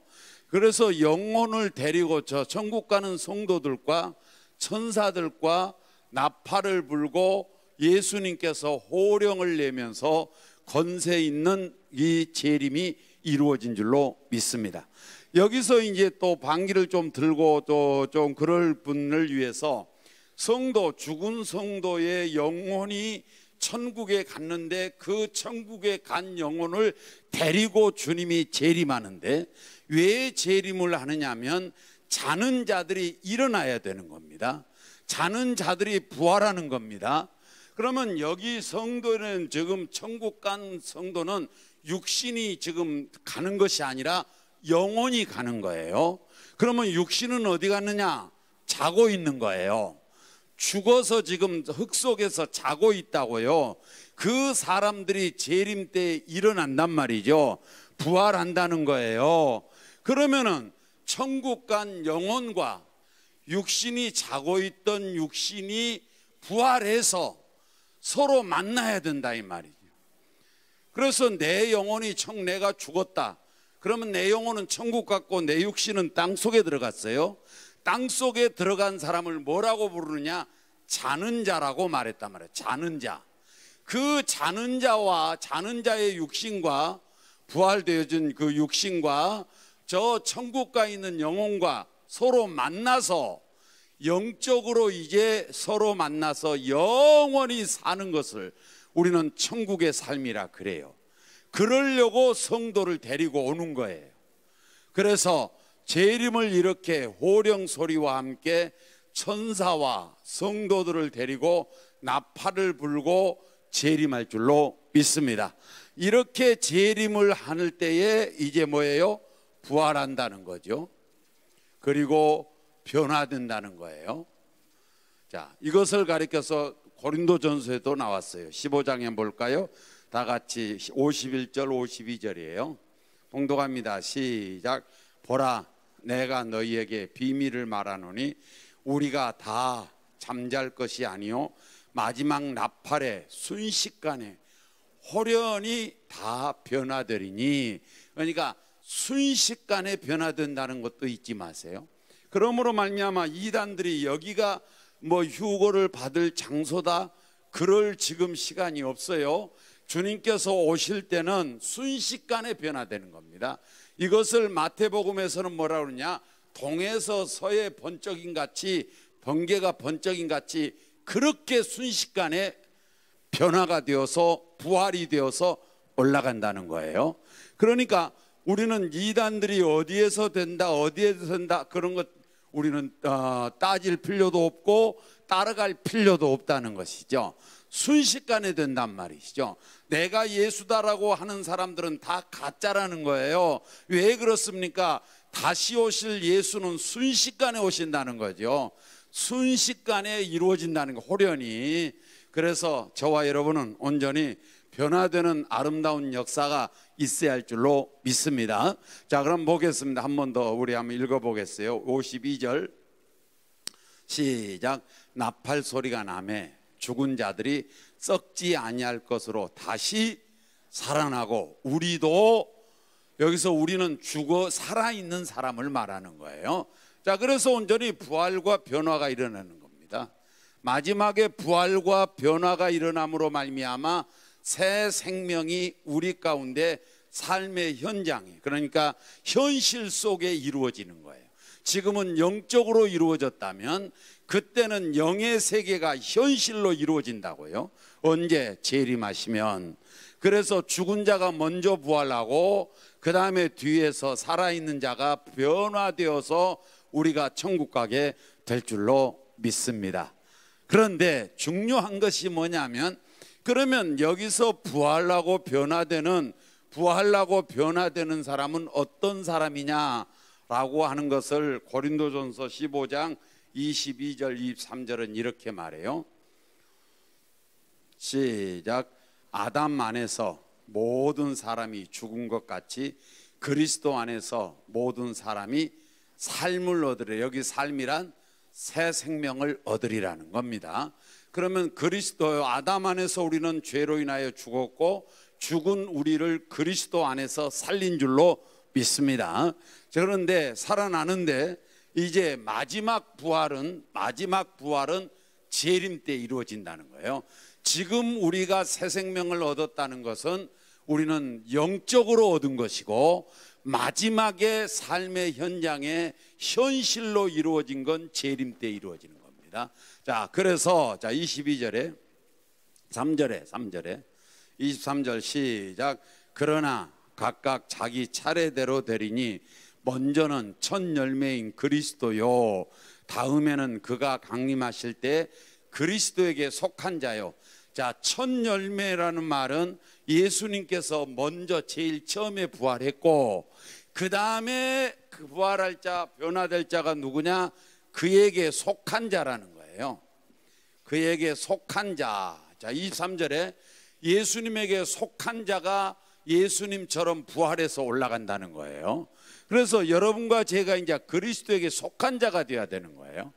그래서 영혼을 데리고 저 천국 가는 성도들과 천사들과 나팔을 불고 예수님께서 호령을 내면서 권세 있는 이 재림이 이루어진 줄로 믿습니다. 여기서 이제 또 방귀를 좀 들고 또 좀 그럴 분을 위해서 죽은 성도의 영혼이 천국에 갔는데 그 천국에 간 영혼을 데리고 주님이 재림하는데 왜 재림을 하느냐면 자는 자들이 일어나야 되는 겁니다. 자는 자들이 부활하는 겁니다. 그러면 여기 성도는 지금 천국 간 성도는 육신이 지금 가는 것이 아니라 영혼이 가는 거예요. 그러면 육신은 어디 갔느냐? 자고 있는 거예요. 죽어서 지금 흙 속에서 자고 있다고요. 그 사람들이 재림 때 일어난단 말이죠. 부활한다는 거예요. 그러면은 천국 간 영혼과 육신이 자고 있던 육신이 부활해서 서로 만나야 된다 이 말이죠. 그래서 내 영혼이 내가 죽었다. 그러면 내 영혼은 천국 갔고 내 육신은 땅 속에 들어갔어요. 땅 속에 들어간 사람을 뭐라고 부르느냐? 자는 자라고 말했단 말이에요. 자는 자. 그 자는 자와 자는 자의 육신과 부활되어진 그 육신과 저 천국 가 있는 영혼과 서로 만나서 영적으로 이제 서로 만나서 영원히 사는 것을 우리는 천국의 삶이라 그래요. 그러려고 성도를 데리고 오는 거예요. 그래서 재림을 이렇게 호령 소리와 함께 천사와 성도들을 데리고 나팔을 불고 재림할 줄로 믿습니다. 이렇게 재림을 하는 때에 이제 뭐예요? 부활한다는 거죠. 그리고 변화된다는 거예요. 자, 이것을 가리켜서 고린도전서에도 나왔어요. 15장에 볼까요? 다 같이 51절 52절이에요. 봉독합니다. 시작. 보라, 내가 너희에게 비밀을 말하노니 우리가 다 잠잘 것이 아니요 마지막 나팔에 순식간에 홀연히 다 변화되리니, 그러니까 순식간에 변화된다는 것도 잊지 마세요. 그러므로 말미암아 이단들이 여기가 뭐 휴거를 받을 장소다, 그럴 지금 시간이 없어요. 주님께서 오실 때는 순식간에 변화되는 겁니다. 이것을 마태복음에서는 뭐라 그러냐, 동에서 서에 번쩍임 같이, 번개가 번쩍임 같이 그렇게 순식간에 변화가 되어서 부활이 되어서 올라간다는 거예요. 그러니까 우리는 이단들이 어디에서 된다, 어디에서 된다, 그런 것 우리는 따질 필요도 없고 따라갈 필요도 없다는 것이죠. 순식간에 된단 말이죠. 내가 예수다라고 하는 사람들은 다 가짜라는 거예요. 왜 그렇습니까? 다시 오실 예수는 순식간에 오신다는 거죠. 순식간에 이루어진다는 거, 홀연히. 그래서 저와 여러분은 온전히 변화되는 아름다운 역사가 있어야 할 줄로 믿습니다. 자, 그럼 보겠습니다. 한 번 더 우리 한번 읽어보겠어요. 52절 시작. 나팔 소리가 나매 죽은 자들이 썩지 아니할 것으로 다시 살아나고, 우리도, 여기서 우리는 죽어 살아있는 사람을 말하는 거예요. 자, 그래서 온전히 부활과 변화가 일어나는 겁니다. 마지막에 부활과 변화가 일어남으로 말미암아 새 생명이 우리 가운데 삶의 현장에, 그러니까 현실 속에 이루어지는 거예요. 지금은 영적으로 이루어졌다면 그때는 영의 세계가 현실로 이루어진다고요. 언제? 재림하시면. 그래서 죽은 자가 먼저 부활하고 그 다음에 뒤에서 살아있는 자가 변화되어서 우리가 천국 가게 될 줄로 믿습니다. 그런데 중요한 것이 뭐냐면, 그러면 여기서 부활하고 변화되는 사람은 어떤 사람이냐라고 하는 것을 고린도전서 15장 22절 23절은 이렇게 말해요. 시작. 아담 안에서 모든 사람이 죽은 것 같이 그리스도 안에서 모든 사람이 삶을 얻으리라. 여기 삶이란 새 생명을 얻으리라는 겁니다. 그러면 그리스도, 아담 안에서 우리는 죄로 인하여 죽었고 죽은 우리를 그리스도 안에서 살린 줄로 믿습니다. 그런데 살아나는데 이제 마지막 부활은 재림 때 이루어진다는 거예요. 지금 우리가 새 생명을 얻었다는 것은 우리는 영적으로 얻은 것이고, 마지막에 삶의 현장에 현실로 이루어진 건 재림 때 이루어지는 겁니다. 자, 그래서 22절에 3절에 23절 시작. 그러나 각각 자기 차례대로 되리니 먼저는 첫 열매인 그리스도요, 다음에는 그가 강림하실 때 그리스도에게 속한 자요. 자, 첫 열매라는 말은 예수님께서 먼저 제일 처음에 부활했고, 그 다음에 그 부활할 자, 변화될 자가 누구냐? 그에게 속한 자라는 거예요. 그에게 속한 자. 자, 23절에 예수님에게 속한 자가 예수님처럼 부활해서 올라간다는 거예요. 그래서 여러분과 제가 이제 그리스도에게 속한 자가 되어야 되는 거예요.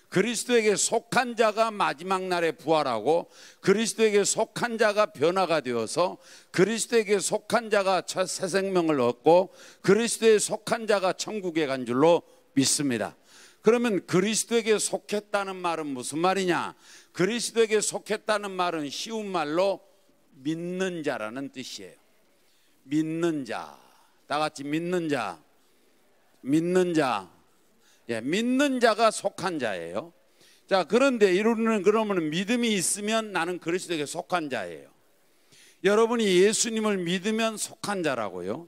그리스도에게 속한 자가 마지막 날에 부활하고, 그리스도에게 속한 자가 변화가 되어서 그리스도에게 속한 자가 새 생명을 얻고 그리스도에 속한 자가 천국에 간 줄로 믿습니다. 그러면 그리스도에게 속했다는 말은 무슨 말이냐? 그리스도에게 속했다는 말은 쉬운 말로 믿는 자라는 뜻이에요. 믿는 자. 다 같이 믿는 자. 믿는 자. 예, 믿는 자가 속한 자예요. 자, 그런데 이루는, 그러면 믿음이 있으면 나는 그리스도에게 속한 자예요. 여러분이 예수님을 믿으면 속한 자라고요.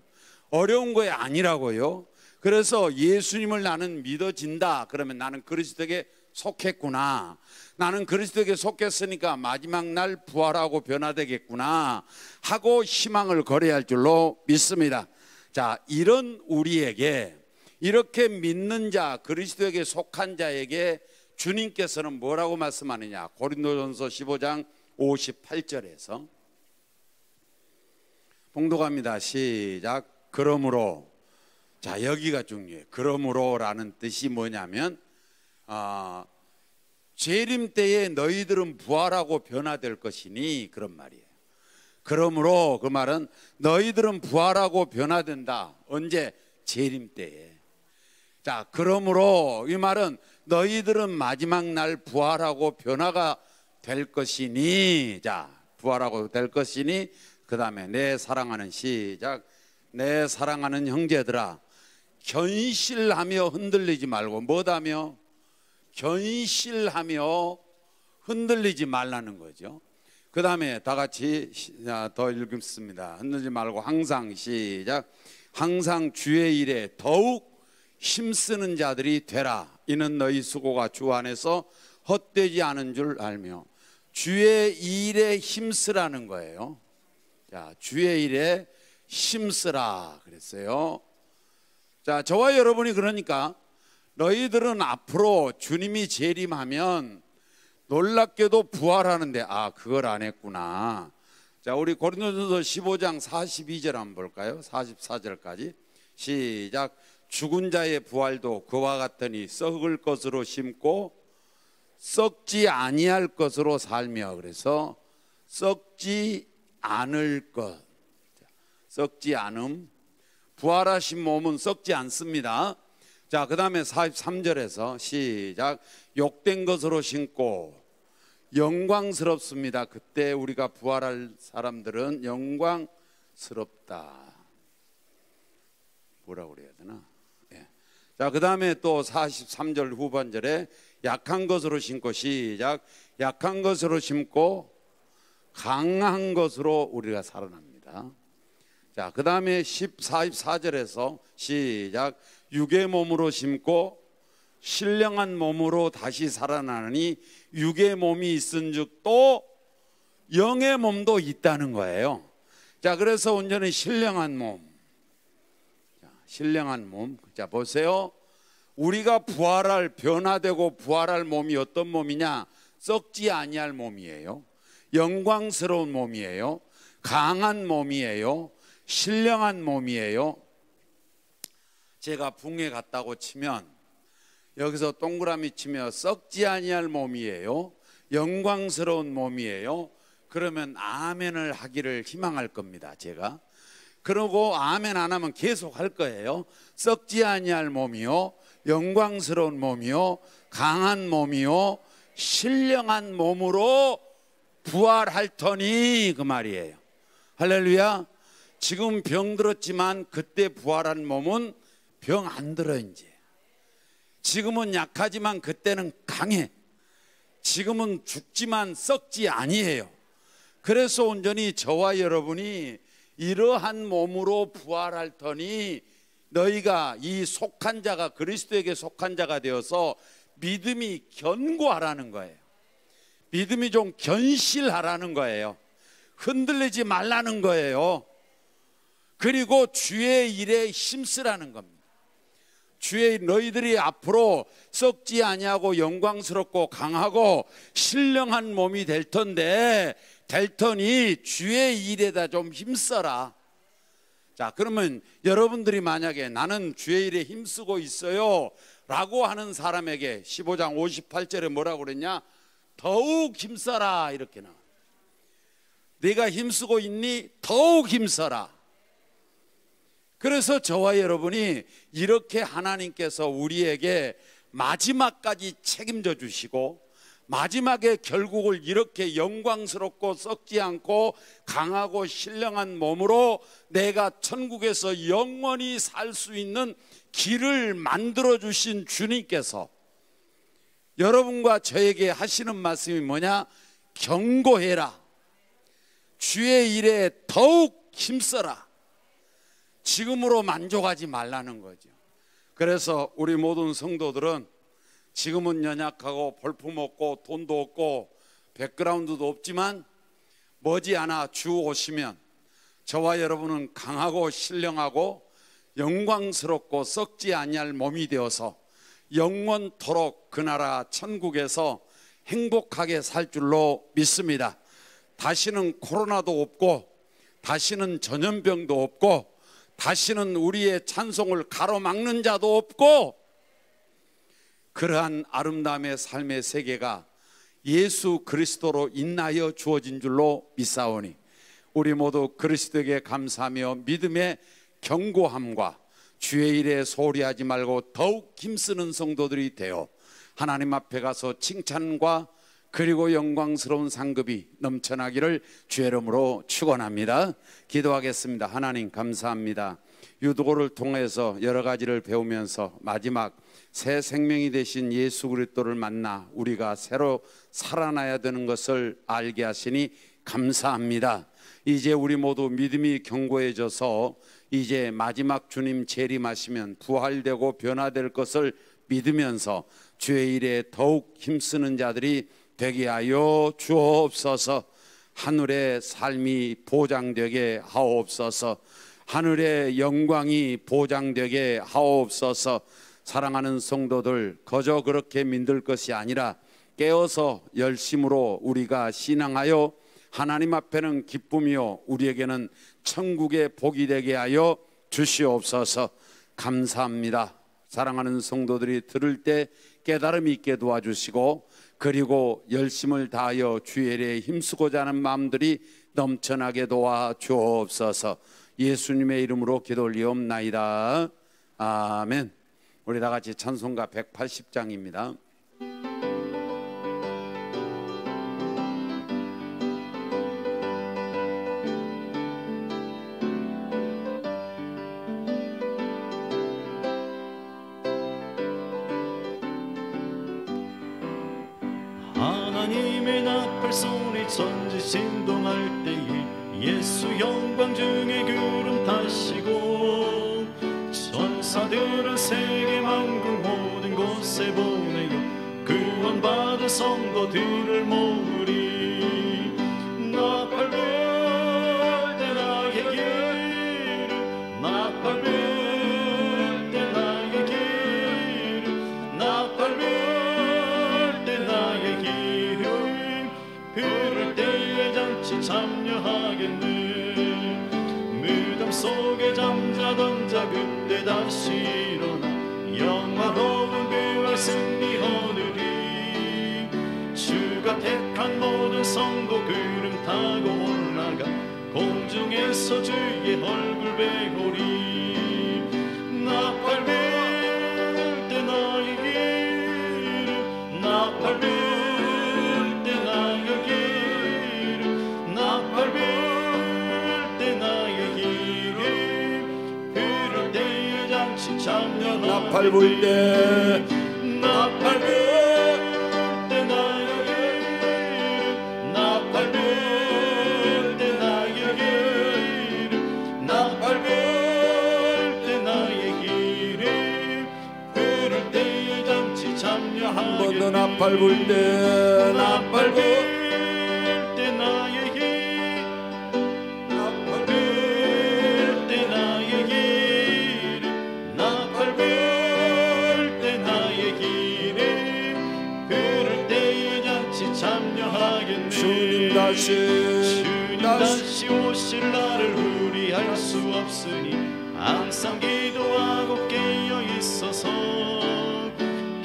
어려운 거에 아니라고요. 그래서 예수님을 나는 믿어진다. 그러면 나는 그리스도에게 속했구나. 나는 그리스도에게 속했으니까 마지막 날 부활하고 변화되겠구나 하고 희망을 거려야 할 줄로 믿습니다. 자, 이런 우리에게, 이렇게 믿는 자, 그리스도에게 속한 자에게 주님께서는 뭐라고 말씀하느냐? 고린도전서 15장 58절에서 봉독합니다. 시작. 그러므로, 자, 여기가 중요해요. 그러므로라는 뜻이 뭐냐면 재림 때에 너희들은 부활하고 변화될 것이니, 그런 말이에요. 그러므로 그 말은 너희들은 부활하고 변화된다. 언제? 재림 때에. 자, 그러므로 이 말은 너희들은 마지막 날 부활하고 변화가 될 것이니, 자, 부활하고 될 것이니, 그 다음에 내 사랑하는, 시작, 내 사랑하는 형제들아, 견실하며 흔들리지 말고, 뭐다며? 견실하며 흔들리지 말라는 거죠. 그 다음에 다 같이 더 읽습니다. 흔들리지 말고 항상, 시작, 항상 주의 일에 더욱 힘쓰는 자들이 되라. 이는 너희 수고가 주 안에서 헛되지 않은 줄 알며. 주의 일에 힘쓰라는 거예요. 자, 주의 일에 힘쓰라 그랬어요. 자, 저와 여러분이 그러니까 너희들은 앞으로 주님이 재림하면 놀랍게도 부활하는데, 아, 그걸 안 했구나. 자, 우리 고린도전서 15장 42절 한번 볼까요? 44절까지 시작. 죽은 자의 부활도 그와 같으니 썩을 것으로 심고 썩지 아니할 것으로 살며. 그래서 썩지 않을 것, 썩지 않음. 부활하신 몸은 썩지 않습니다. 자, 그 다음에 43절에서 시작. 욕된 것으로 심고 영광스럽습니다. 그때 우리가 부활할 사람들은 영광스럽다. 뭐라고 그래야 되나? 예. 자, 그 다음에 또 43절 후반절에 약한 것으로 심고, 시작, 약한 것으로 심고 강한 것으로 우리가 살아납니다. 자, 그 다음에 44절에서 시작, 육의 몸으로 심고 신령한 몸으로 다시 살아나니 육의 몸이 있은즉 또 영의 몸도 있다는 거예요. 자, 그래서 온전히 신령한 몸. 자, 신령한 몸. 자, 보세요. 우리가 부활할, 변화되고 부활할 몸이 어떤 몸이냐? 썩지 아니할 몸이에요. 영광스러운 몸이에요. 강한 몸이에요. 신령한 몸이에요. 제가 붕에 갔다고 치면 여기서 동그라미 치며 썩지 아니할 몸이에요. 영광스러운 몸이에요. 그러면 아멘을 하기를 희망할 겁니다. 제가. 그러고 아멘 안 하면 계속 할 거예요. 썩지 아니할 몸이요, 영광스러운 몸이요, 강한 몸이요, 신령한 몸으로 부활할 터니, 그 말이에요. 할렐루야. 지금 병 들었지만 그때 부활한 몸은 병 안 들어. 이제 지금은 약하지만 그때는 강해. 지금은 죽지만 썩지 아니에요. 그래서 온전히 저와 여러분이 이러한 몸으로 부활할 터니 너희가 이 속한 자가, 그리스도에게 속한 자가 되어서 믿음이 견고하라는 거예요. 믿음이 좀 견실하라는 거예요. 흔들리지 말라는 거예요. 그리고 주의 일에 힘쓰라는 겁니다. 주의 너희들이 앞으로 썩지 아니하고 영광스럽고 강하고 신령한 몸이 될 텐데, 될 터니 주의 일에다 좀 힘써라. 자, 그러면 여러분들이 만약에 나는 주의 일에 힘쓰고 있어요 라고 하는 사람에게 15장 58절에 뭐라고 그랬냐? 더욱 힘써라, 이렇게 나와. 네가 힘쓰고 있니? 더욱 힘써라. 그래서 저와 여러분이 이렇게 하나님께서 우리에게 마지막까지 책임져 주시고 마지막에 결국을 이렇게 영광스럽고 썩지 않고 강하고 신령한 몸으로 내가 천국에서 영원히 살 수 있는 길을 만들어 주신 주님께서 여러분과 저에게 하시는 말씀이 뭐냐? 경고해라. 주의 일에 더욱 힘써라. 지금으로 만족하지 말라는 거죠. 그래서 우리 모든 성도들은 지금은 연약하고 볼품없고 돈도 없고 백그라운드도 없지만 머지않아 주 오시면 저와 여러분은 강하고 신령하고 영광스럽고 썩지 아니할 몸이 되어서 영원토록 그 나라 천국에서 행복하게 살 줄로 믿습니다. 다시는 코로나도 없고 다시는 전염병도 없고 다시는 우리의 찬송을 가로막는 자도 없고 그러한 아름다움의 삶의 세계가 예수 그리스도로 인하여 주어진 줄로 믿사오니 우리 모두 그리스도에게 감사하며 믿음의 견고함과 주의 일에 소홀히하지 말고 더욱 힘쓰는 성도들이 되어 하나님 앞에 가서 칭찬과 그리고 영광스러운 상급이 넘쳐나기를 주의 이름으로 축원합니다. 기도하겠습니다. 하나님 감사합니다. 유도고를 통해서 여러 가지를 배우면서 마지막 새 생명이 되신 예수 그리스도를 만나 우리가 새로 살아나야 되는 것을 알게 하시니 감사합니다. 이제 우리 모두 믿음이 견고해져서 이제 마지막 주님 재림하시면 부활되고 변화될 것을 믿으면서 주의 일에 더욱 힘쓰는 자들이 되게 하여 주옵소서. 하늘의 삶이 보장되게 하옵소서. 하늘의 영광이 보장되게 하옵소서. 사랑하는 성도들, 거저 그렇게 믿을 것이 아니라 깨어서 열심으로 우리가 신앙하여 하나님 앞에는 기쁨이요 우리에게는 천국의 복이 되게 하여 주시옵소서. 감사합니다. 사랑하는 성도들이 들을 때 깨달음이 있게 도와주시고 그리고 열심을 다하여 주의 일에 힘쓰고자 하는 마음들이 넘쳐나게 도와주옵소서. 예수님의 이름으로 기도 올리옵나이다. 아멘. 우리 다 같이 찬송가 180장입니다. 하나님의 나팔 소리 천지 진동할 때에 예수 영광 중에 구름 타시고 천사들은 세계 만국 모든 곳에 보내어 구원받은 성도들을 모으리. 나팔 불 때 나의 길을 나팔 불 때 나의 길을 나팔 불 부를 때에 잔치 참여하겠네. 무덤 속에 잠자던 자 그때 다시 일어나 영화로운 부활 승리 얻으리. 주가 택한 모든 성도 구름 타고 올라가 공중에서 주의 얼굴 배우리. 나팔 불 때 나의 길을 나팔 불 나팔 불 때 나팔 불 때 나의 길을 나팔 불 때 나의 길을 나팔 불 때 나의 길을 부를 때에 잔치 참여하겠네. 한 번 더 나팔 불 때 나팔 불 때 나의 길 나팔 불 때 나의 길 주님 다시 오실 날을 우리 알 수 없으니 항상 기도하고 깨어 있어서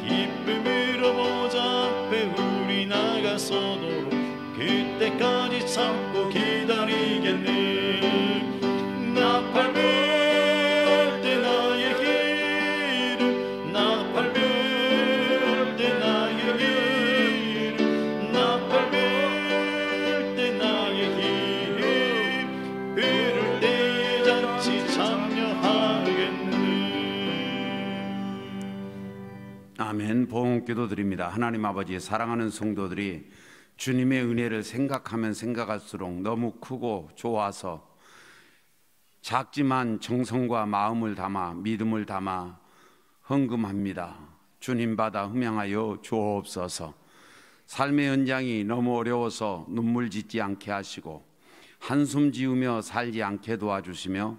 기쁨으로 보좌 앞에 우리 나가서도록 그때까지 참고 기다리겠네. 나팔 불 때 나의 길을 나팔 불 때 나의 길을 나팔 불 때 나의 길을 부를 때에 잔치 참여하겠네. 아멘. 봉 기도드립니다. 하나님 아버지, 사랑하는 성도들이 주님의 은혜를 생각하면 생각할수록 너무 크고 좋아서 작지만 정성과 마음을 담아 믿음을 담아 헌금합니다. 주님 받아 흠양하여 주옵소서. 삶의 현장이 너무 어려워서 눈물 짓지 않게 하시고 한숨 지으며 살지 않게 도와주시며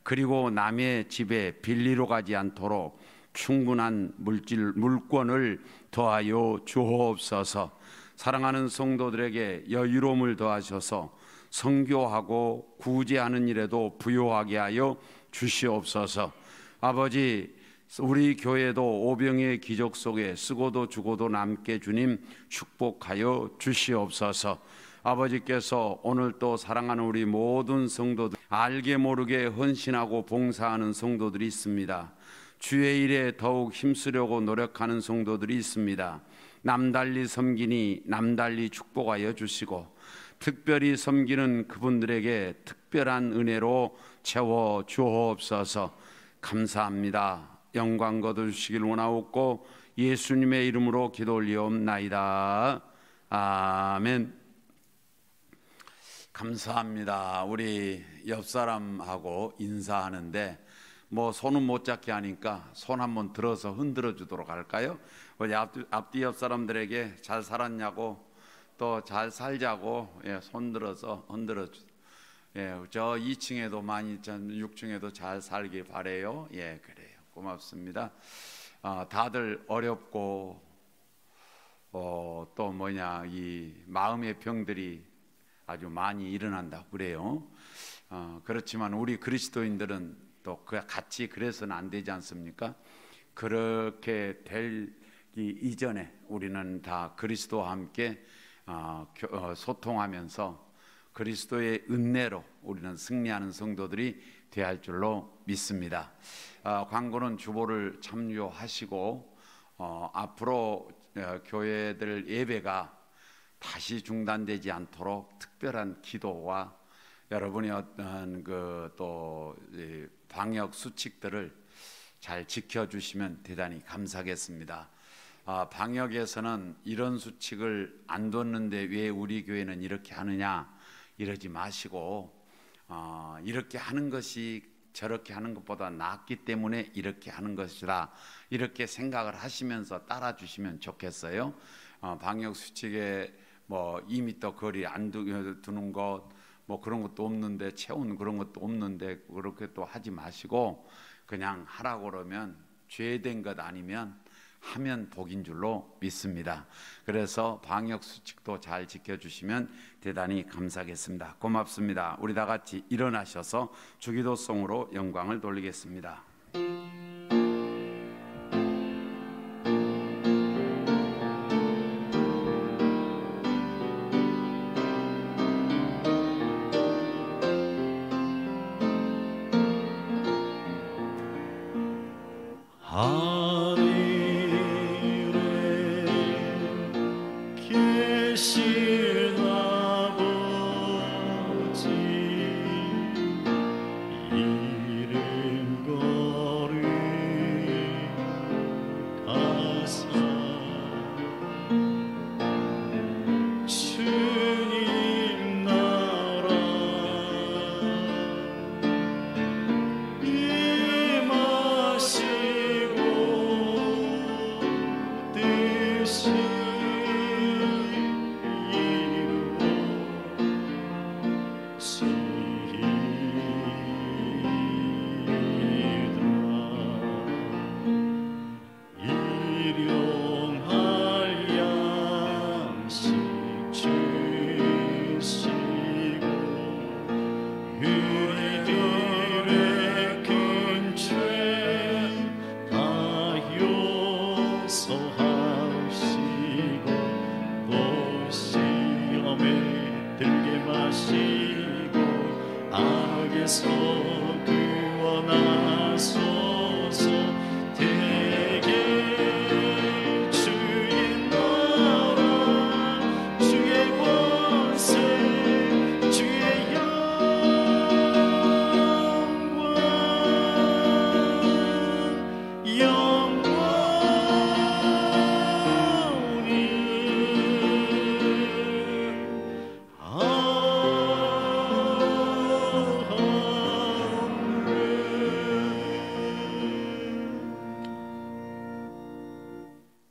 그리고 남의 집에 빌리러 가지 않도록 충분한 물권을 더하여 주옵소서. 사랑하는 성도들에게 여유로움을 더하셔서 선교하고 구제하는 일에도 부요하게 하여 주시옵소서. 아버지, 우리 교회도 오병의 기적 속에 쓰고도 주고도 남게 주님 축복하여 주시옵소서. 아버지께서 오늘 또 사랑하는 우리 모든 성도들, 알게 모르게 헌신하고 봉사하는 성도들이 있습니다. 주의 일에 더욱 힘쓰려고 노력하는 성도들이 있습니다. 남달리 섬기니 남달리 축복하여 주시고, 특별히 섬기는 그분들에게 특별한 은혜로 채워 주옵소서. 감사합니다. 영광 거두시길 원하옵고 예수님의 이름으로 기도 올리옵나이다. 아멘. 감사합니다. 우리 옆 사람하고 인사하는데 뭐 손은 못 잡게 하니까 손 한번 들어서 흔들어 주도록 할까요? 우리 앞뒤 옆 사람들에게 잘 살았냐고 또 잘 살자고 손 들어서 흔들어 주. 저 2층에도 많이, 6층에도 잘 살길 바래요. 그래요. 고맙습니다. 다들 어렵고 또 이 마음의 병들이 아주 많이 일어난다고 그래요. 그렇지만 우리 그리스도인들은 또 같이 그래서는 안 되지 않습니까? 그렇게 될 이전에 우리는 다 그리스도와 함께 소통하면서 그리스도의 은혜로 우리는 승리하는 성도들이 되어야 할 줄로 믿습니다. 광고는 주보를 참조하시고 앞으로 교회들 예배가 다시 중단되지 않도록 특별한 기도와 여러분의 어떤 또 방역 수칙들을 잘 지켜주시면 대단히 감사하겠습니다. 방역에서는 이런 수칙을 안 뒀는데 왜 우리 교회는 이렇게 하느냐 이러지 마시고, 이렇게 하는 것이 저렇게 하는 것보다 낫기 때문에 이렇게 하는 것이다, 이렇게 생각을 하시면서 따라 주시면 좋겠어요. 방역 수칙에 2m 거리 안 두는 것 그런 것도 없는데, 체온 그런 것도 없는데 그렇게 또 하지 마시고 그냥 하라고 그러면 죄된 것 아니면 하면 복인 줄로 믿습니다. 그래서 방역 수칙도 잘 지켜주시면 대단히 감사하겠습니다. 고맙습니다. 우리 다 같이 일어나셔서 주기도송으로 영광을 돌리겠습니다.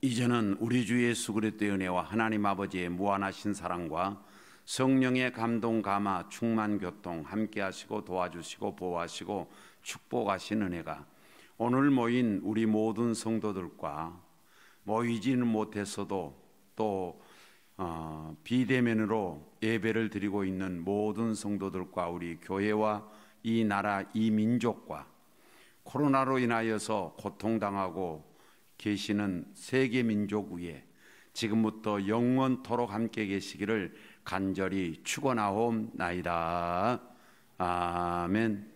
이제는 우리 주 예수 그리스도의 은혜와 하나님 아버지의 무한하신 사랑과 성령의 감동 감화 충만 교통 함께 하시고 도와주시고 보호하시고 축복하신 은혜가 오늘 모인 우리 모든 성도들과 모이지는 못했어도 또 비대면으로 예배를 드리고 있는 모든 성도들과 우리 교회와 이 나라 이 민족과 코로나로 인하여서 고통당하고 계시는 세계 민족 위에 지금부터 영원토록 함께 계시기를 간절히 축원하옵나이다. 아멘.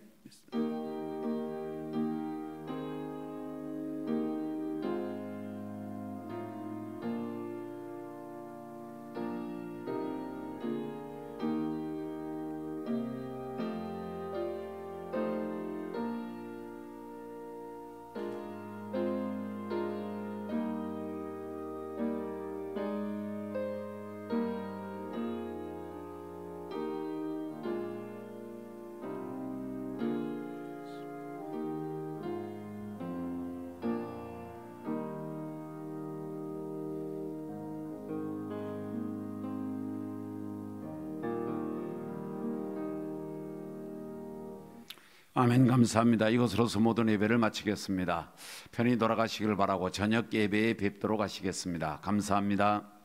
아멘. 감사합니다. 이것으로서 모든 예배를 마치겠습니다. 편히 돌아가시길 바라고 저녁 예배에 뵙도록 하시겠습니다. 감사합니다.